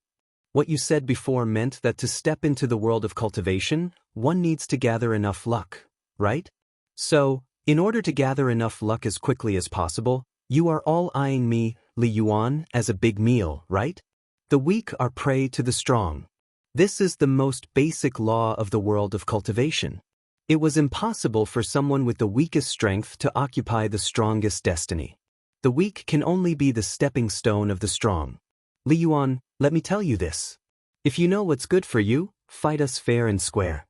What you said before meant that to step into the world of cultivation, one needs to gather enough luck, right? So, in order to gather enough luck as quickly as possible, you are all eyeing me, Li Yuan, as a big meal, right? The weak are prey to the strong. This is the most basic law of the world of cultivation. It was impossible for someone with the weakest strength to occupy the strongest destiny. The weak can only be the stepping stone of the strong. Li Yuan, let me tell you this. If you know what's good for you, fight us fair and square.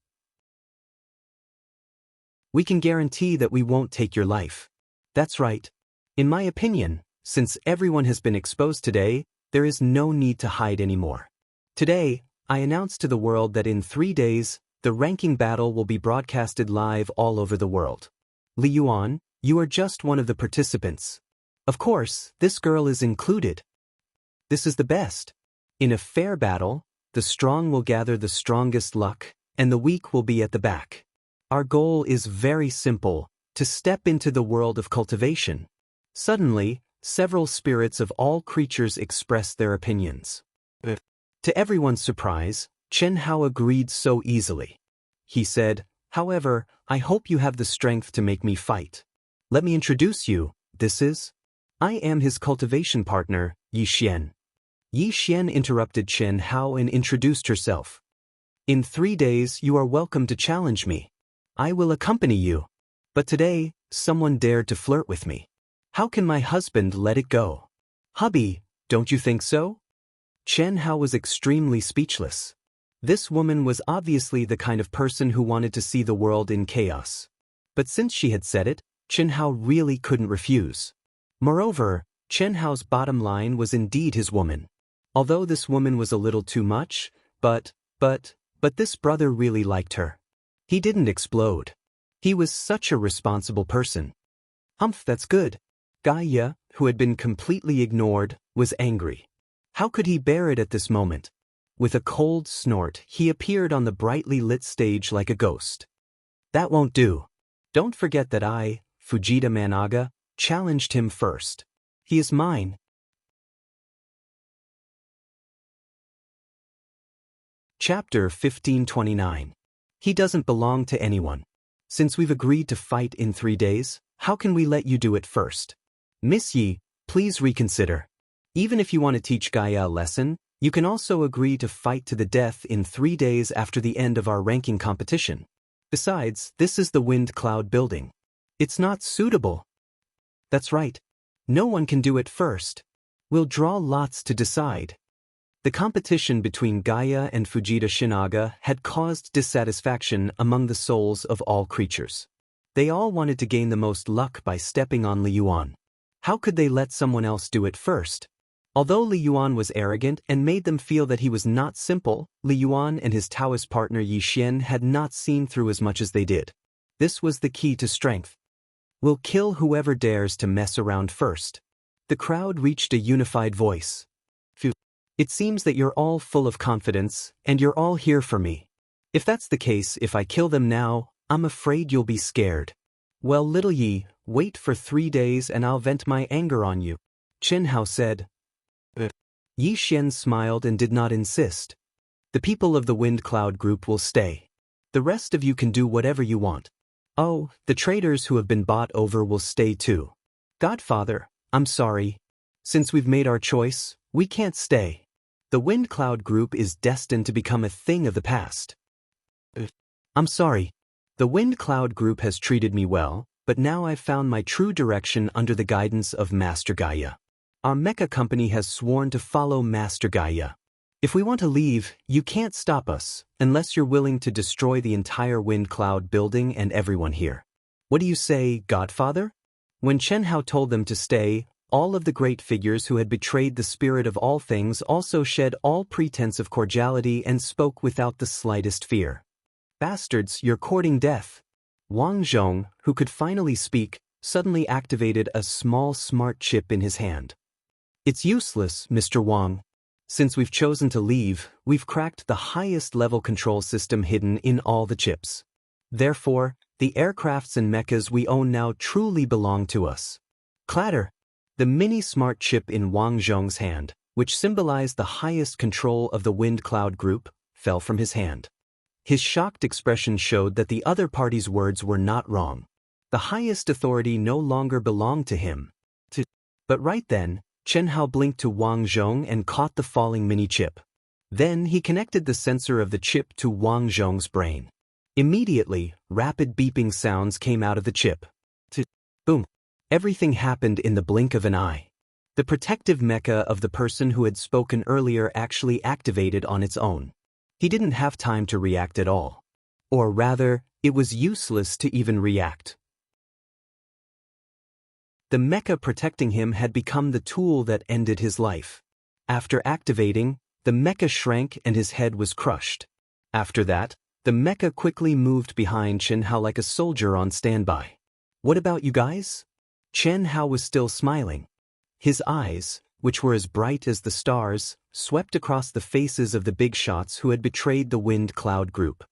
We can guarantee that we won't take your life. That's right. In my opinion, since everyone has been exposed today, there is no need to hide anymore. Today, I announce to the world that in 3 days, the ranking battle will be broadcasted live all over the world. Li Yuan, you are just one of the participants. Of course, this girl is included. This is the best. In a fair battle, the strong will gather the strongest luck, and the weak will be at the back. Our goal is very simple, to step into the world of cultivation. Suddenly, several spirits of all creatures expressed their opinions. To everyone's surprise, Chen Hao agreed so easily. He said, "However, I hope you have the strength to make me fight. Let me introduce you, I am his cultivation partner, Yi Xian." Yi Xian interrupted Chen Hao and introduced herself. "In 3 days you are welcome to challenge me. I will accompany you. But today, someone dared to flirt with me. How can my husband let it go? Hubby, don't you think so?" Chen Hao was extremely speechless. This woman was obviously the kind of person who wanted to see the world in chaos. But since she had said it, Chen Hao really couldn't refuse. Moreover, Chen Hao's bottom line was indeed his woman. Although this woman was a little too much, but this brother really liked her. He didn't explode. He was such a responsible person. Humph, that's good. Gaia, who had been completely ignored, was angry. How could he bear it at this moment? With a cold snort, he appeared on the brightly lit stage like a ghost. "That won't do. Don't forget that I, Fujita Managa, challenged him first. He is mine." Chapter 1529. He doesn't belong to anyone. Since we've agreed to fight in 3 days, how can we let you do it first? Miss Yi, please reconsider. Even if you want to teach Gaia a lesson, you can also agree to fight to the death in 3 days after the end of our ranking competition. Besides, this is the Wind Cloud building. It's not suitable. That's right. No one can do it first. We'll draw lots to decide. The competition between Gaia and Fujita Shinaga had caused dissatisfaction among the souls of all creatures. They all wanted to gain the most luck by stepping on Li Yuan. How could they let someone else do it first? Although Li Yuan was arrogant and made them feel that he was not simple, Li Yuan and his Taoist partner Yi Xian had not seen through as much as they did. This was the key to strength. "We'll kill whoever dares to mess around first." The crowd reached a unified voice. "Phew. It seems that you're all full of confidence, and you're all here for me. If that's the case, if I kill them now, I'm afraid you'll be scared. Well, little Yi, wait for 3 days and I'll vent my anger on you," Chen Hao said. Yi Xian smiled and did not insist. "The people of the Wind Cloud group will stay. The rest of you can do whatever you want. Oh, the traders who have been bought over will stay too. Godfather, I'm sorry. Since we've made our choice, we can't stay. The Wind Cloud group is destined to become a thing of the past." "I'm sorry. The Wind Cloud group has treated me well, but now I've found my true direction under the guidance of Master Gaia. Our mecha company has sworn to follow Master Gaia. If we want to leave, you can't stop us, unless you're willing to destroy the entire Wind Cloud building and everyone here. What do you say, Godfather?" When Chen Hao told them to stay, all of the great figures who had betrayed the spirit of all things also shed all pretense of cordiality and spoke without the slightest fear. "Bastards, you're courting death." Wang Zhong, who could finally speak, suddenly activated a small smart chip in his hand. "It's useless, Mr. Wang. Since we've chosen to leave, we've cracked the highest level control system hidden in all the chips. Therefore, the aircrafts and mechas we own now truly belong to us." Clatter! The mini smart chip in Wang Zhong's hand, which symbolized the highest control of the wind cloud group, fell from his hand. His shocked expression showed that the other party's words were not wrong. The highest authority no longer belonged to him. But right then, Chen Hao blinked to Wang Zhong and caught the falling mini-chip. Then he connected the sensor of the chip to Wang Zhong's brain. Immediately, rapid beeping sounds came out of the chip. Boom. Everything happened in the blink of an eye. The protective mecha of the person who had spoken earlier actually activated on its own. He didn't have time to react at all. Or rather, it was useless to even react. The mecha protecting him had become the tool that ended his life. After activating, the mecha shrank and his head was crushed. After that, the mecha quickly moved behind Chen Hao like a soldier on standby. What about you guys? Chen Hao was still smiling. His eyes, which were as bright as the stars, swept across the faces of the big shots who had betrayed the wind cloud group.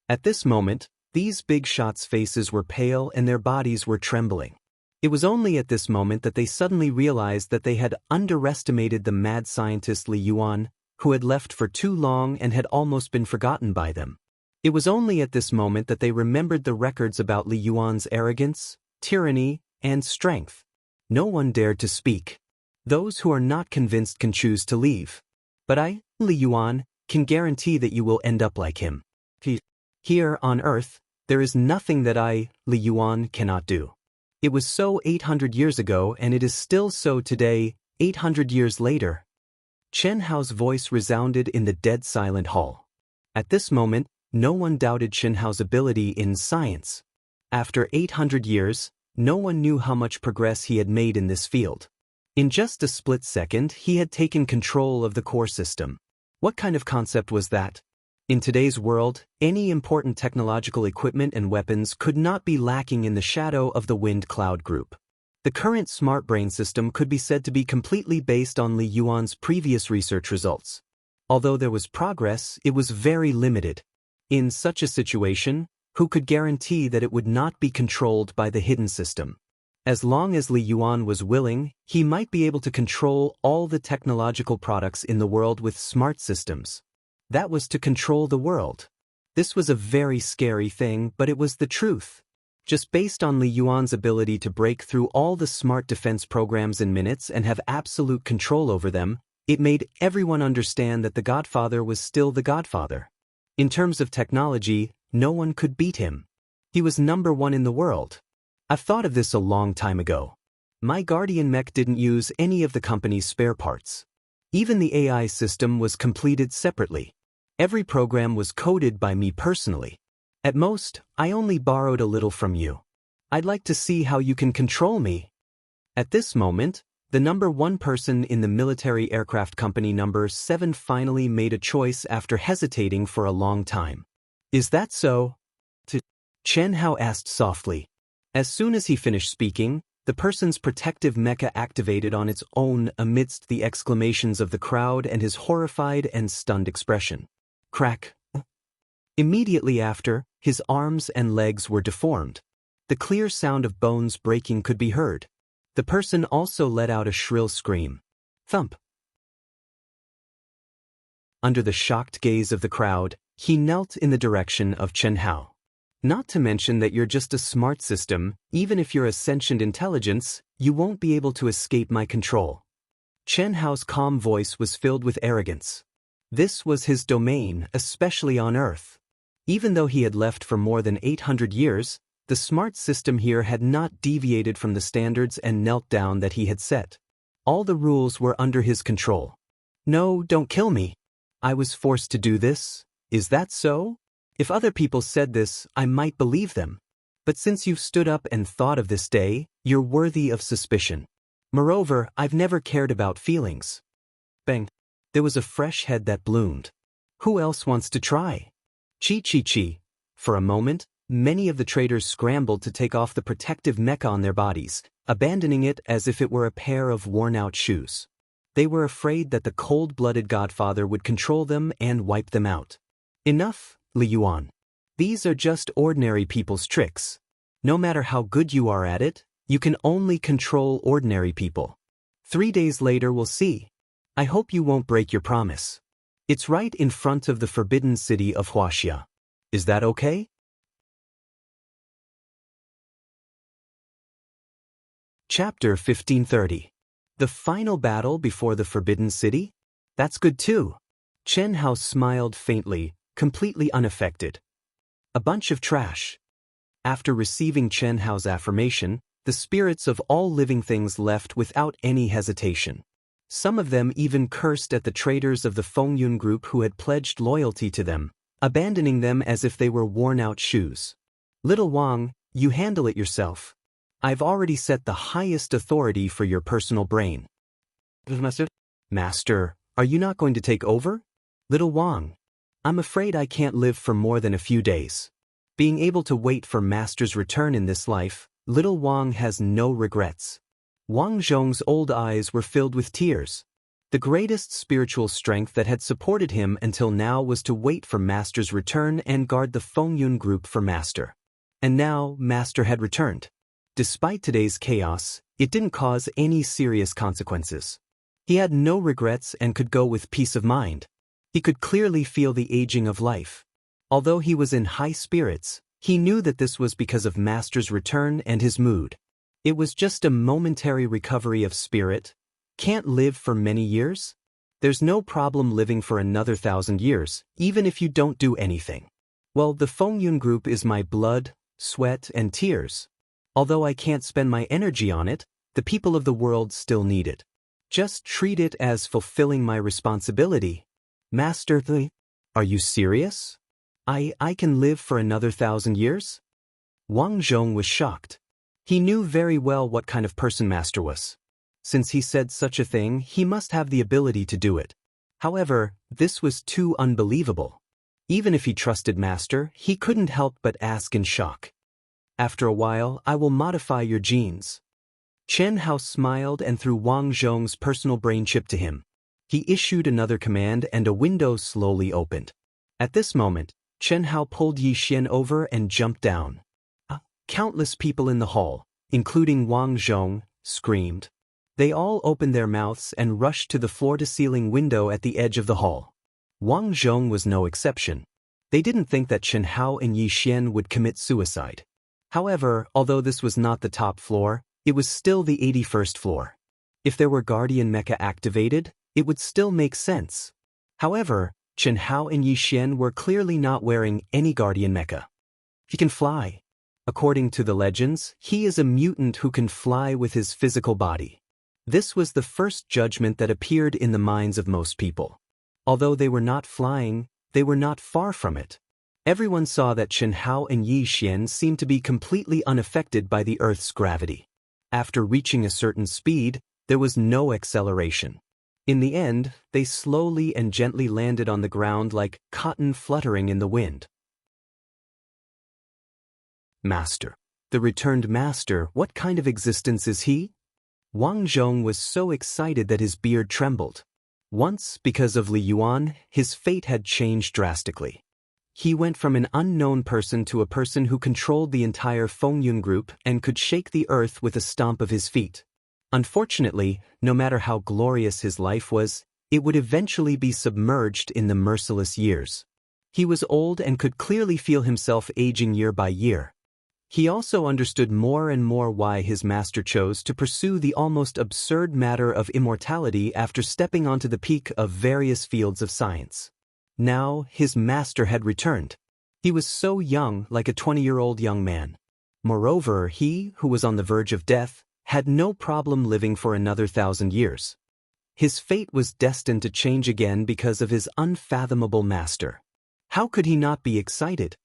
At this moment, these big shots' faces were pale and their bodies were trembling. It was only at this moment that they suddenly realized that they had underestimated the mad scientist Li Yuan, who had left for too long and had almost been forgotten by them. It was only at this moment that they remembered the records about Li Yuan's arrogance, tyranny, and strength. No one dared to speak. Those who are not convinced can choose to leave. But I, Li Yuan, can guarantee that you will end up like him. Here on Earth, there is nothing that I, Li Yuan, cannot do. It was so 800 years ago and it is still so today, 800 years later. Chen Hao's voice resounded in the dead silent hall. At this moment, no one doubted Chen Hao's ability in science. After 800 years, no one knew how much progress he had made in this field. In just a split second, he had taken control of the core system. What kind of concept was that? In today's world, any important technological equipment and weapons could not be lacking in the shadow of the wind cloud group. The current smart brain system could be said to be completely based on Li Yuan's previous research results. Although there was progress, it was very limited. In such a situation, who could guarantee that it would not be controlled by the hidden system? As long as Li Yuan was willing, he might be able to control all the technological products in the world with smart systems. That was to control the world. This was a very scary thing, but it was the truth. Just based on Li Yuan's ability to break through all the smart defense programs in minutes and have absolute control over them, it made everyone understand that the Godfather was still the Godfather. In terms of technology, no one could beat him. He was #1 in the world. I've thought of this a long time ago. My Guardian mech didn't use any of the company's spare parts. Even the AI system was completed separately. Every program was coded by me personally. At most, I only borrowed a little from you. I'd like to see how you can control me. At this moment, the #1 person in the military aircraft company #7 finally made a choice after hesitating for a long time. Is that so? Chen Hao asked softly. As soon as he finished speaking, the person's protective mecha activated on its own amidst the exclamations of the crowd and his horrified and stunned expression. Crack. Immediately after, his arms and legs were deformed. The clear sound of bones breaking could be heard. The person also let out a shrill scream. Thump. Under the shocked gaze of the crowd, he knelt in the direction of Chen Hao. Not to mention that you're just a smart system, even if you're a sentient intelligence, you won't be able to escape my control. Chen Hao's calm voice was filled with arrogance. This was his domain, especially on Earth. Even though he had left for more than 800 years, the smart system here had not deviated from the standards and knelt down that he had set. All the rules were under his control. No, don't kill me. I was forced to do this. Is that so? If other people said this, I might believe them. But since you've stood up and thought of this day, you're worthy of suspicion. Moreover, I've never cared about feelings. Bang. There was a fresh head that bloomed. Who else wants to try? Chi. For a moment, many of the traders scrambled to take off the protective mecha on their bodies, abandoning it as if it were a pair of worn-out shoes. They were afraid that the cold-blooded Godfather would control them and wipe them out. Enough, Li Yuan. These are just ordinary people's tricks. No matter how good you are at it, you can only control ordinary people. 3 days later we'll see. I hope you won't break your promise. It's right in front of the forbidden city of Wuxia. Is that okay? Chapter 1530. The final battle before the forbidden city? That's good too. Chen Hao smiled faintly, completely unaffected. A bunch of trash. After receiving Chen Hao's affirmation, the spirits of all living things left without any hesitation. Some of them even cursed at the traitors of the Fengyun group who had pledged loyalty to them, abandoning them as if they were worn-out shoes. Little Wang, you handle it yourself. I've already set the highest authority for your personal brain. Master, are you not going to take over? Little Wang, I'm afraid I can't live for more than a few days. Being able to wait for Master's return in this life, Little Wang has no regrets. Wang Zhong's old eyes were filled with tears. The greatest spiritual strength that had supported him until now was to wait for Master's return and guard the Fengyun group for Master. And now Master had returned. Despite today's chaos, it didn't cause any serious consequences. He had no regrets and could go with peace of mind. He could clearly feel the aging of life. Although he was in high spirits, he knew that this was because of Master's return and his mood. It was just a momentary recovery of spirit. Can't live for many years? There's no problem living for another 1,000 years, even if you don't do anything. Well, the Fengyun group is my blood, sweat, and tears. Although I can't spend my energy on it, the people of the world still need it. Just treat it as fulfilling my responsibility. Master, are you serious? I can live for another 1,000 years? Wang Zhong was shocked. He knew very well what kind of person Master was. Since he said such a thing, he must have the ability to do it. However, this was too unbelievable. Even if he trusted Master, he couldn't help but ask in shock. After a while, I will modify your genes. Chen Hao smiled and threw Wang Zhong's personal brain chip to him. He issued another command and a window slowly opened. At this moment, Chen Hao pulled Yi Xian over and jumped down. Countless people in the hall, including Wang Zhong, screamed. They all opened their mouths and rushed to the floor-to-ceiling window at the edge of the hall. Wang Zhong was no exception. They didn't think that Chen Hao and Yi Xian would commit suicide. However, although this was not the top floor, it was still the 81st floor. If there were Guardian Mecha activated, it would still make sense. However, Chen Hao and Yi Xian were clearly not wearing any Guardian Mecha. He can fly. According to the legends, he is a mutant who can fly with his physical body. This was the first judgment that appeared in the minds of most people. Although they were not flying, they were not far from it. Everyone saw that Chen Hao and Yi Xian seemed to be completely unaffected by the Earth's gravity. After reaching a certain speed, there was no acceleration. In the end, they slowly and gently landed on the ground like cotton fluttering in the wind. Master. The returned master, what kind of existence is he? Wang Zhong was so excited that his beard trembled. Once, because of Li Yuan, his fate had changed drastically. He went from an unknown person to a person who controlled the entire Fengyun group and could shake the earth with a stomp of his feet. Unfortunately, no matter how glorious his life was, it would eventually be submerged in the merciless years. He was old and could clearly feel himself aging year by year. He also understood more and more why his master chose to pursue the almost absurd matter of immortality after stepping onto the peak of various fields of science. Now, his master had returned. He was so young, like a 20-year-old young man. Moreover, he, who was on the verge of death, had no problem living for another 1,000 years. His fate was destined to change again because of his unfathomable master. How could he not be excited?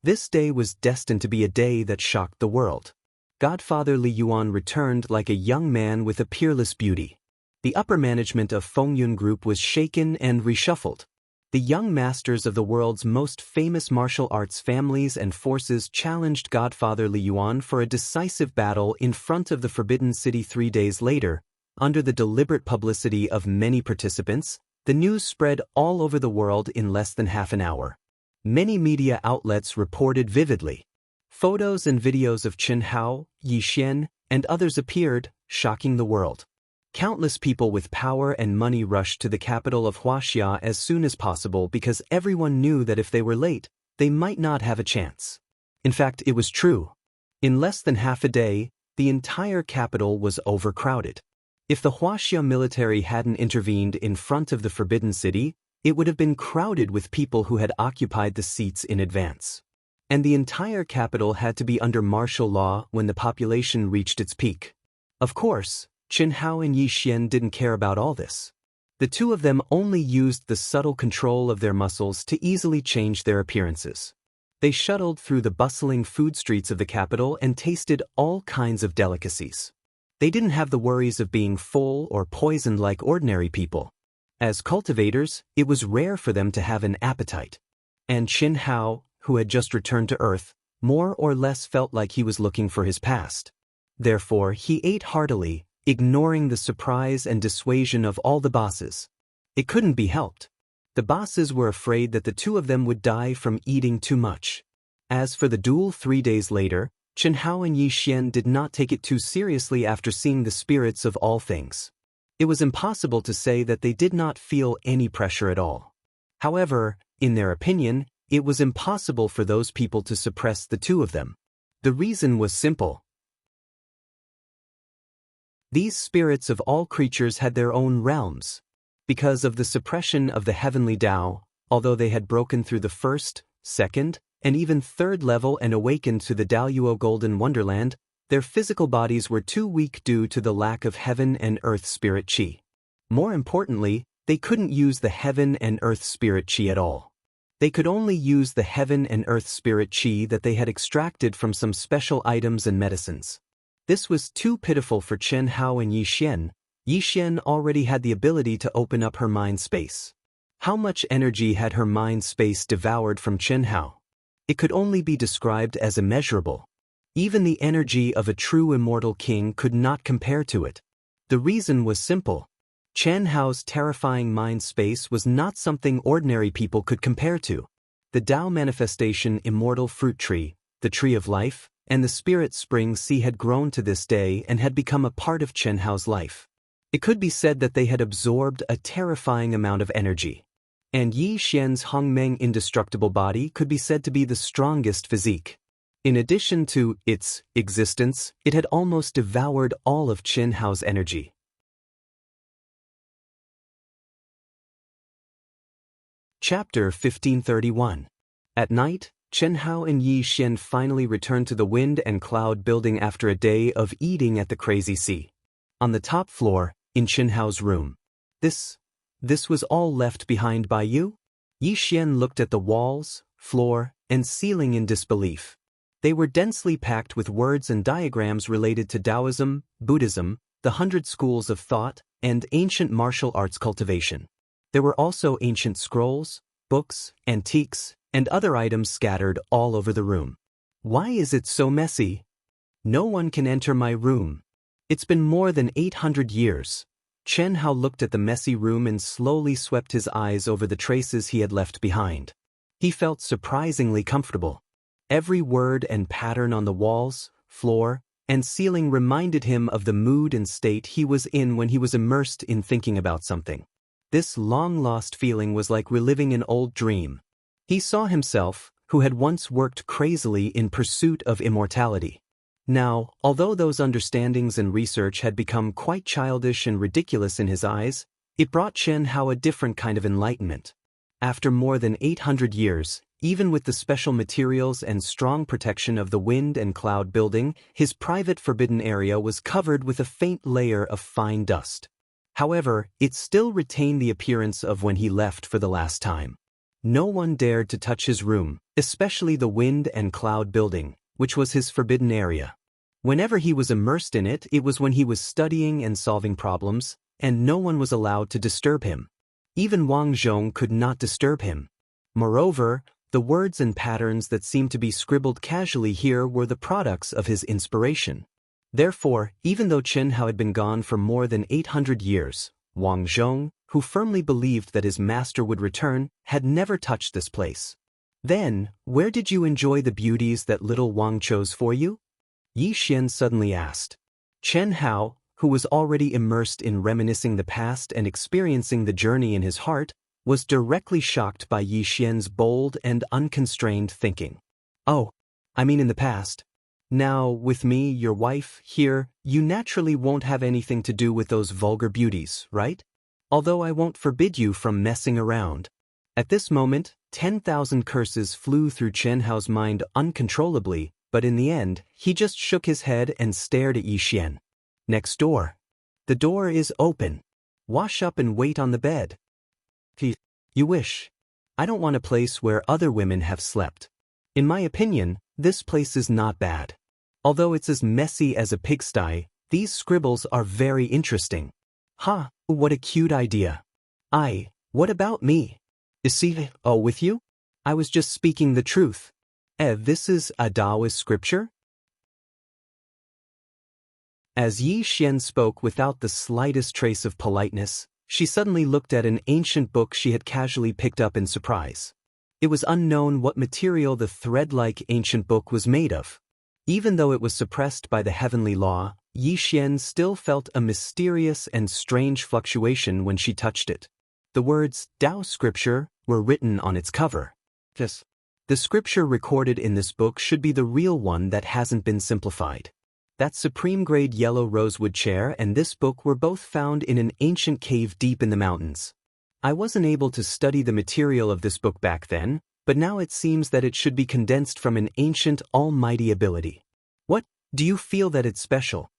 This day was destined to be a day that shocked the world. Godfather Li Yuan returned like a young man with a peerless beauty. The upper management of Fengyun Group was shaken and reshuffled. The young masters of the world's most famous martial arts families and forces challenged Godfather Li Yuan for a decisive battle in front of the Forbidden City 3 days later. Under the deliberate publicity of many participants, the news spread all over the world in less than half an hour. Many media outlets reported vividly. Photos and videos of Chen Hao, Yi Xian, and others appeared, shocking the world. Countless people with power and money rushed to the capital of Wuxia as soon as possible because everyone knew that if they were late, they might not have a chance. In fact, it was true. In less than half a day, the entire capital was overcrowded. If the Wuxia military hadn't intervened in front of the Forbidden City, it would have been crowded with people who had occupied the seats in advance. And the entire capital had to be under martial law when the population reached its peak. Of course, Qianhao and Yixian didn't care about all this. The two of them only used the subtle control of their muscles to easily change their appearances. They shuttled through the bustling food streets of the capital and tasted all kinds of delicacies. They didn't have the worries of being full or poisoned like ordinary people. As cultivators, it was rare for them to have an appetite. And Qianhao, who had just returned to Earth, more or less felt like he was looking for his past. Therefore, he ate heartily, ignoring the surprise and dissuasion of all the bosses. It couldn't be helped. The bosses were afraid that the two of them would die from eating too much. As for the duel 3 days later, Qianhao and Yixian did not take it too seriously after seeing the spirits of all things. It was impossible to say that they did not feel any pressure at all. However, in their opinion, it was impossible for those people to suppress the two of them. The reason was simple. These spirits of all creatures had their own realms. Because of the suppression of the heavenly Tao, although they had broken through the first, second, and even third level and awakened to the Daoist Golden Wonderland, their physical bodies were too weak due to the lack of heaven and earth spirit qi. More importantly, they couldn't use the heaven and earth spirit qi at all. They could only use the heaven and earth spirit qi that they had extracted from some special items and medicines. This was too pitiful for Qianhao and Yixian. Yixian already had the ability to open up her mind space. How much energy had her mind space devoured from Qianhao? It could only be described as immeasurable. Even the energy of a true immortal king could not compare to it. The reason was simple. Qianhao's terrifying mind space was not something ordinary people could compare to. The Tao manifestation immortal fruit tree, the tree of life, and the spirit spring sea had grown to this day and had become a part of Qianhao's life. It could be said that they had absorbed a terrifying amount of energy. And Yi Xian's Hongmeng indestructible body could be said to be the strongest physique. In addition to its existence, it had almost devoured all of Qianhao's energy. Chapter 1531. At night, Qianhao and Yi Xian finally returned to the wind and cloud building after a day of eating at the crazy sea. On the top floor, in Qianhao's room. This was all left behind by you? Yi Xian looked at the walls, floor, and ceiling in disbelief. They were densely packed with words and diagrams related to Taoism, Buddhism, the 100 schools of thought, and ancient martial arts cultivation. There were also ancient scrolls, books, antiques, and other items scattered all over the room. Why is it so messy? No one can enter my room. It's been more than 800 years. Qianhao looked at the messy room and slowly swept his eyes over the traces he had left behind. He felt surprisingly comfortable. Every word and pattern on the walls, floor, and ceiling reminded him of the mood and state he was in when he was immersed in thinking about something. This long-lost feeling was like reliving an old dream. He saw himself, who had once worked crazily in pursuit of immortality. Now, although those understandings and research had become quite childish and ridiculous in his eyes, it brought Qianhao a different kind of enlightenment. After more than 800 years, even with the special materials and strong protection of the wind and cloud building, his private forbidden area was covered with a faint layer of fine dust. However, it still retained the appearance of when he left for the last time. No one dared to touch his room, especially the wind and cloud building, which was his forbidden area. Whenever he was immersed in it, it was when he was studying and solving problems, and no one was allowed to disturb him. Even Wang Zhong could not disturb him. Moreover, the words and patterns that seemed to be scribbled casually here were the products of his inspiration. Therefore, even though Qianhao had been gone for more than 800 years, Wang Zhong, who firmly believed that his master would return, had never touched this place. Then, where did you enjoy the beauties that little Wang chose for you? Yi Xian suddenly asked. Qianhao, who was already immersed in reminiscing the past and experiencing the journey in his heart, was directly shocked by Yi Xian's bold and unconstrained thinking. Oh, I mean in the past. Now, with me, your wife, here, you naturally won't have anything to do with those vulgar beauties, right? Although I won't forbid you from messing around. At this moment, 10,000 curses flew through Chen Hao's mind uncontrollably, but in the end, he just shook his head and stared at Yi Xian. Next door. The door is open. Wash up and wait on the bed. You wish. I don't want a place where other women have slept. In my opinion, this place is not bad. Although it's as messy as a pigsty, these scribbles are very interesting. Ha, what a cute idea. What about me? Is he with you? I was just speaking the truth. This is a Daoist scripture? As Yi Xian spoke without the slightest trace of politeness, she suddenly looked at an ancient book she had casually picked up in surprise. It was unknown what material the thread-like ancient book was made of. Even though it was suppressed by the heavenly law, Yi Xian still felt a mysterious and strange fluctuation when she touched it. The words Dao Scripture were written on its cover. Yes. The scripture recorded in this book should be the real one that hasn't been simplified. That supreme-grade yellow rosewood chair and this book were both found in an ancient cave deep in the mountains. I wasn't able to study the material of this book back then, but now it seems that it should be condensed from an ancient almighty ability. What, do you feel that it's special?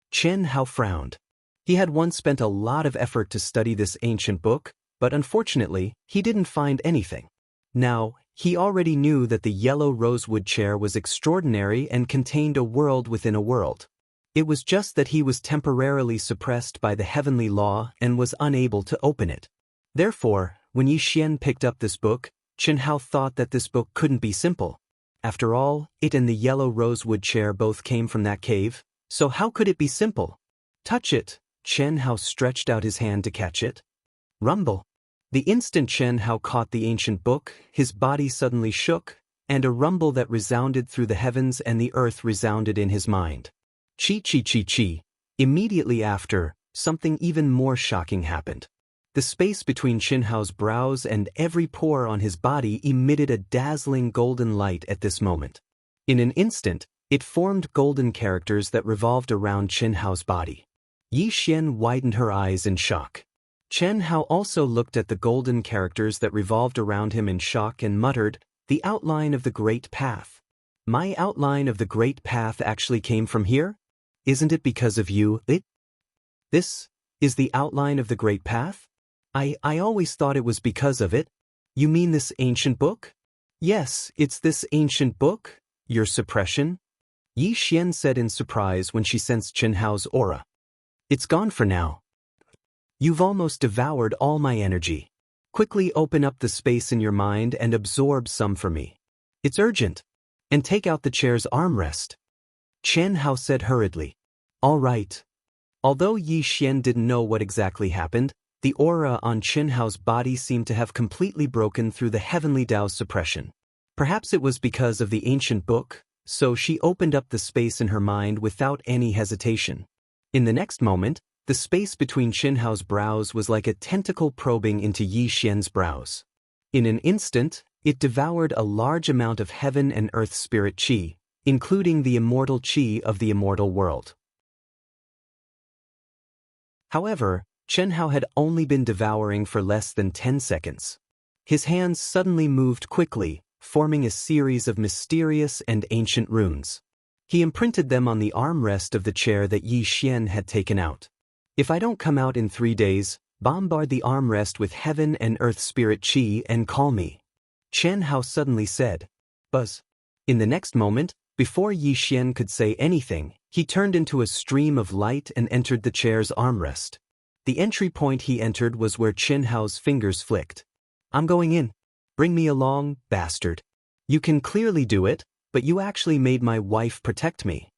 Chen Hao frowned. He had once spent a lot of effort to study this ancient book, but unfortunately, he didn't find anything. Now, he already knew that the yellow rosewood chair was extraordinary and contained a world within a world. It was just that he was temporarily suppressed by the heavenly law and was unable to open it. Therefore, when Yi Xian picked up this book, Chen Hao thought that this book couldn't be simple. After all, it and the yellow rosewood chair both came from that cave, so how could it be simple? Touch it. Chen Hao stretched out his hand to catch it. Rumble. The instant Chen Hao caught the ancient book, his body suddenly shook, and a rumble that resounded through the heavens and the earth resounded in his mind. Chi chi chi chi. Immediately after, something even more shocking happened. The space between Chen Hao's brows and every pore on his body emitted a dazzling golden light at this moment. In an instant, it formed golden characters that revolved around Chen Hao's body. Yi Xian widened her eyes in shock. Chen Hao also looked at the golden characters that revolved around him in shock and muttered, "The outline of the Great Path. My outline of the Great Path actually came from here? Isn't it because of you? This is the outline of the Great Path? I always thought it was because of it. You mean this ancient book?" "Yes, it's this ancient book. Your suppression?" Yi Xian said in surprise when she sensed Chen Hao's aura. "It's gone for now. You've almost devoured all my energy. Quickly open up the space in your mind and absorb some for me. It's urgent. And take out the chair's armrest." Chen Hao said hurriedly. "All right." Although Yi Xian didn't know what exactly happened, the aura on Chen Hao's body seemed to have completely broken through the heavenly Dao's suppression. Perhaps it was because of the ancient book, so she opened up the space in her mind without any hesitation. In the next moment, the space between Chen Hao's brows was like a tentacle probing into Yi Xian's brows. In an instant, it devoured a large amount of heaven and earth spirit qi, including the immortal qi of the immortal world. However, Chen Hao had only been devouring for less than 10 seconds. His hands suddenly moved quickly, forming a series of mysterious and ancient runes. He imprinted them on the armrest of the chair that Yi Xian had taken out. "If I don't come out in 3 days, bombard the armrest with heaven and earth spirit qi and call me," Chen Hao suddenly said. Buzz. In the next moment, before Yi Xian could say anything, he turned into a stream of light and entered the chair's armrest. The entry point he entered was where Chen Hao's fingers flicked. "I'm going in. Bring me along, bastard. You can clearly do it, but you actually made my wife protect me."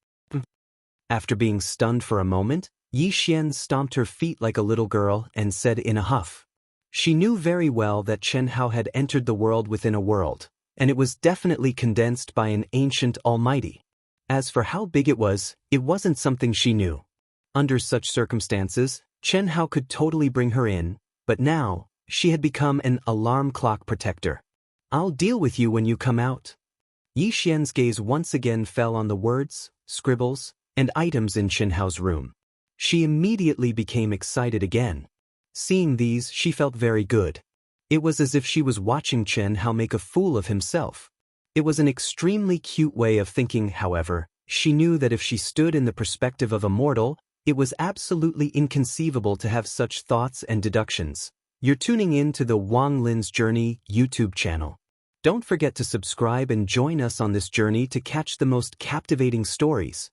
After being stunned for a moment, Yi Xian stomped her feet like a little girl and said in a huff. She knew very well that Chen Hao had entered the world within a world, and it was definitely condensed by an ancient almighty. As for how big it wasn't something she knew. Under such circumstances, Chen Hao could totally bring her in, but now, she had become an alarm clock protector. "I'll deal with you when you come out." Yi Xian's gaze once again fell on the words, scribbles, and items in Chen Hao's room. She immediately became excited again. Seeing these, she felt very good. It was as if she was watching Chen Hao make a fool of himself. It was an extremely cute way of thinking, however. She knew that if she stood in the perspective of a mortal, it was absolutely inconceivable to have such thoughts and deductions. You're tuning in to the Wang Lin's Journey YouTube channel. Don't forget to subscribe and join us on this journey to catch the most captivating stories.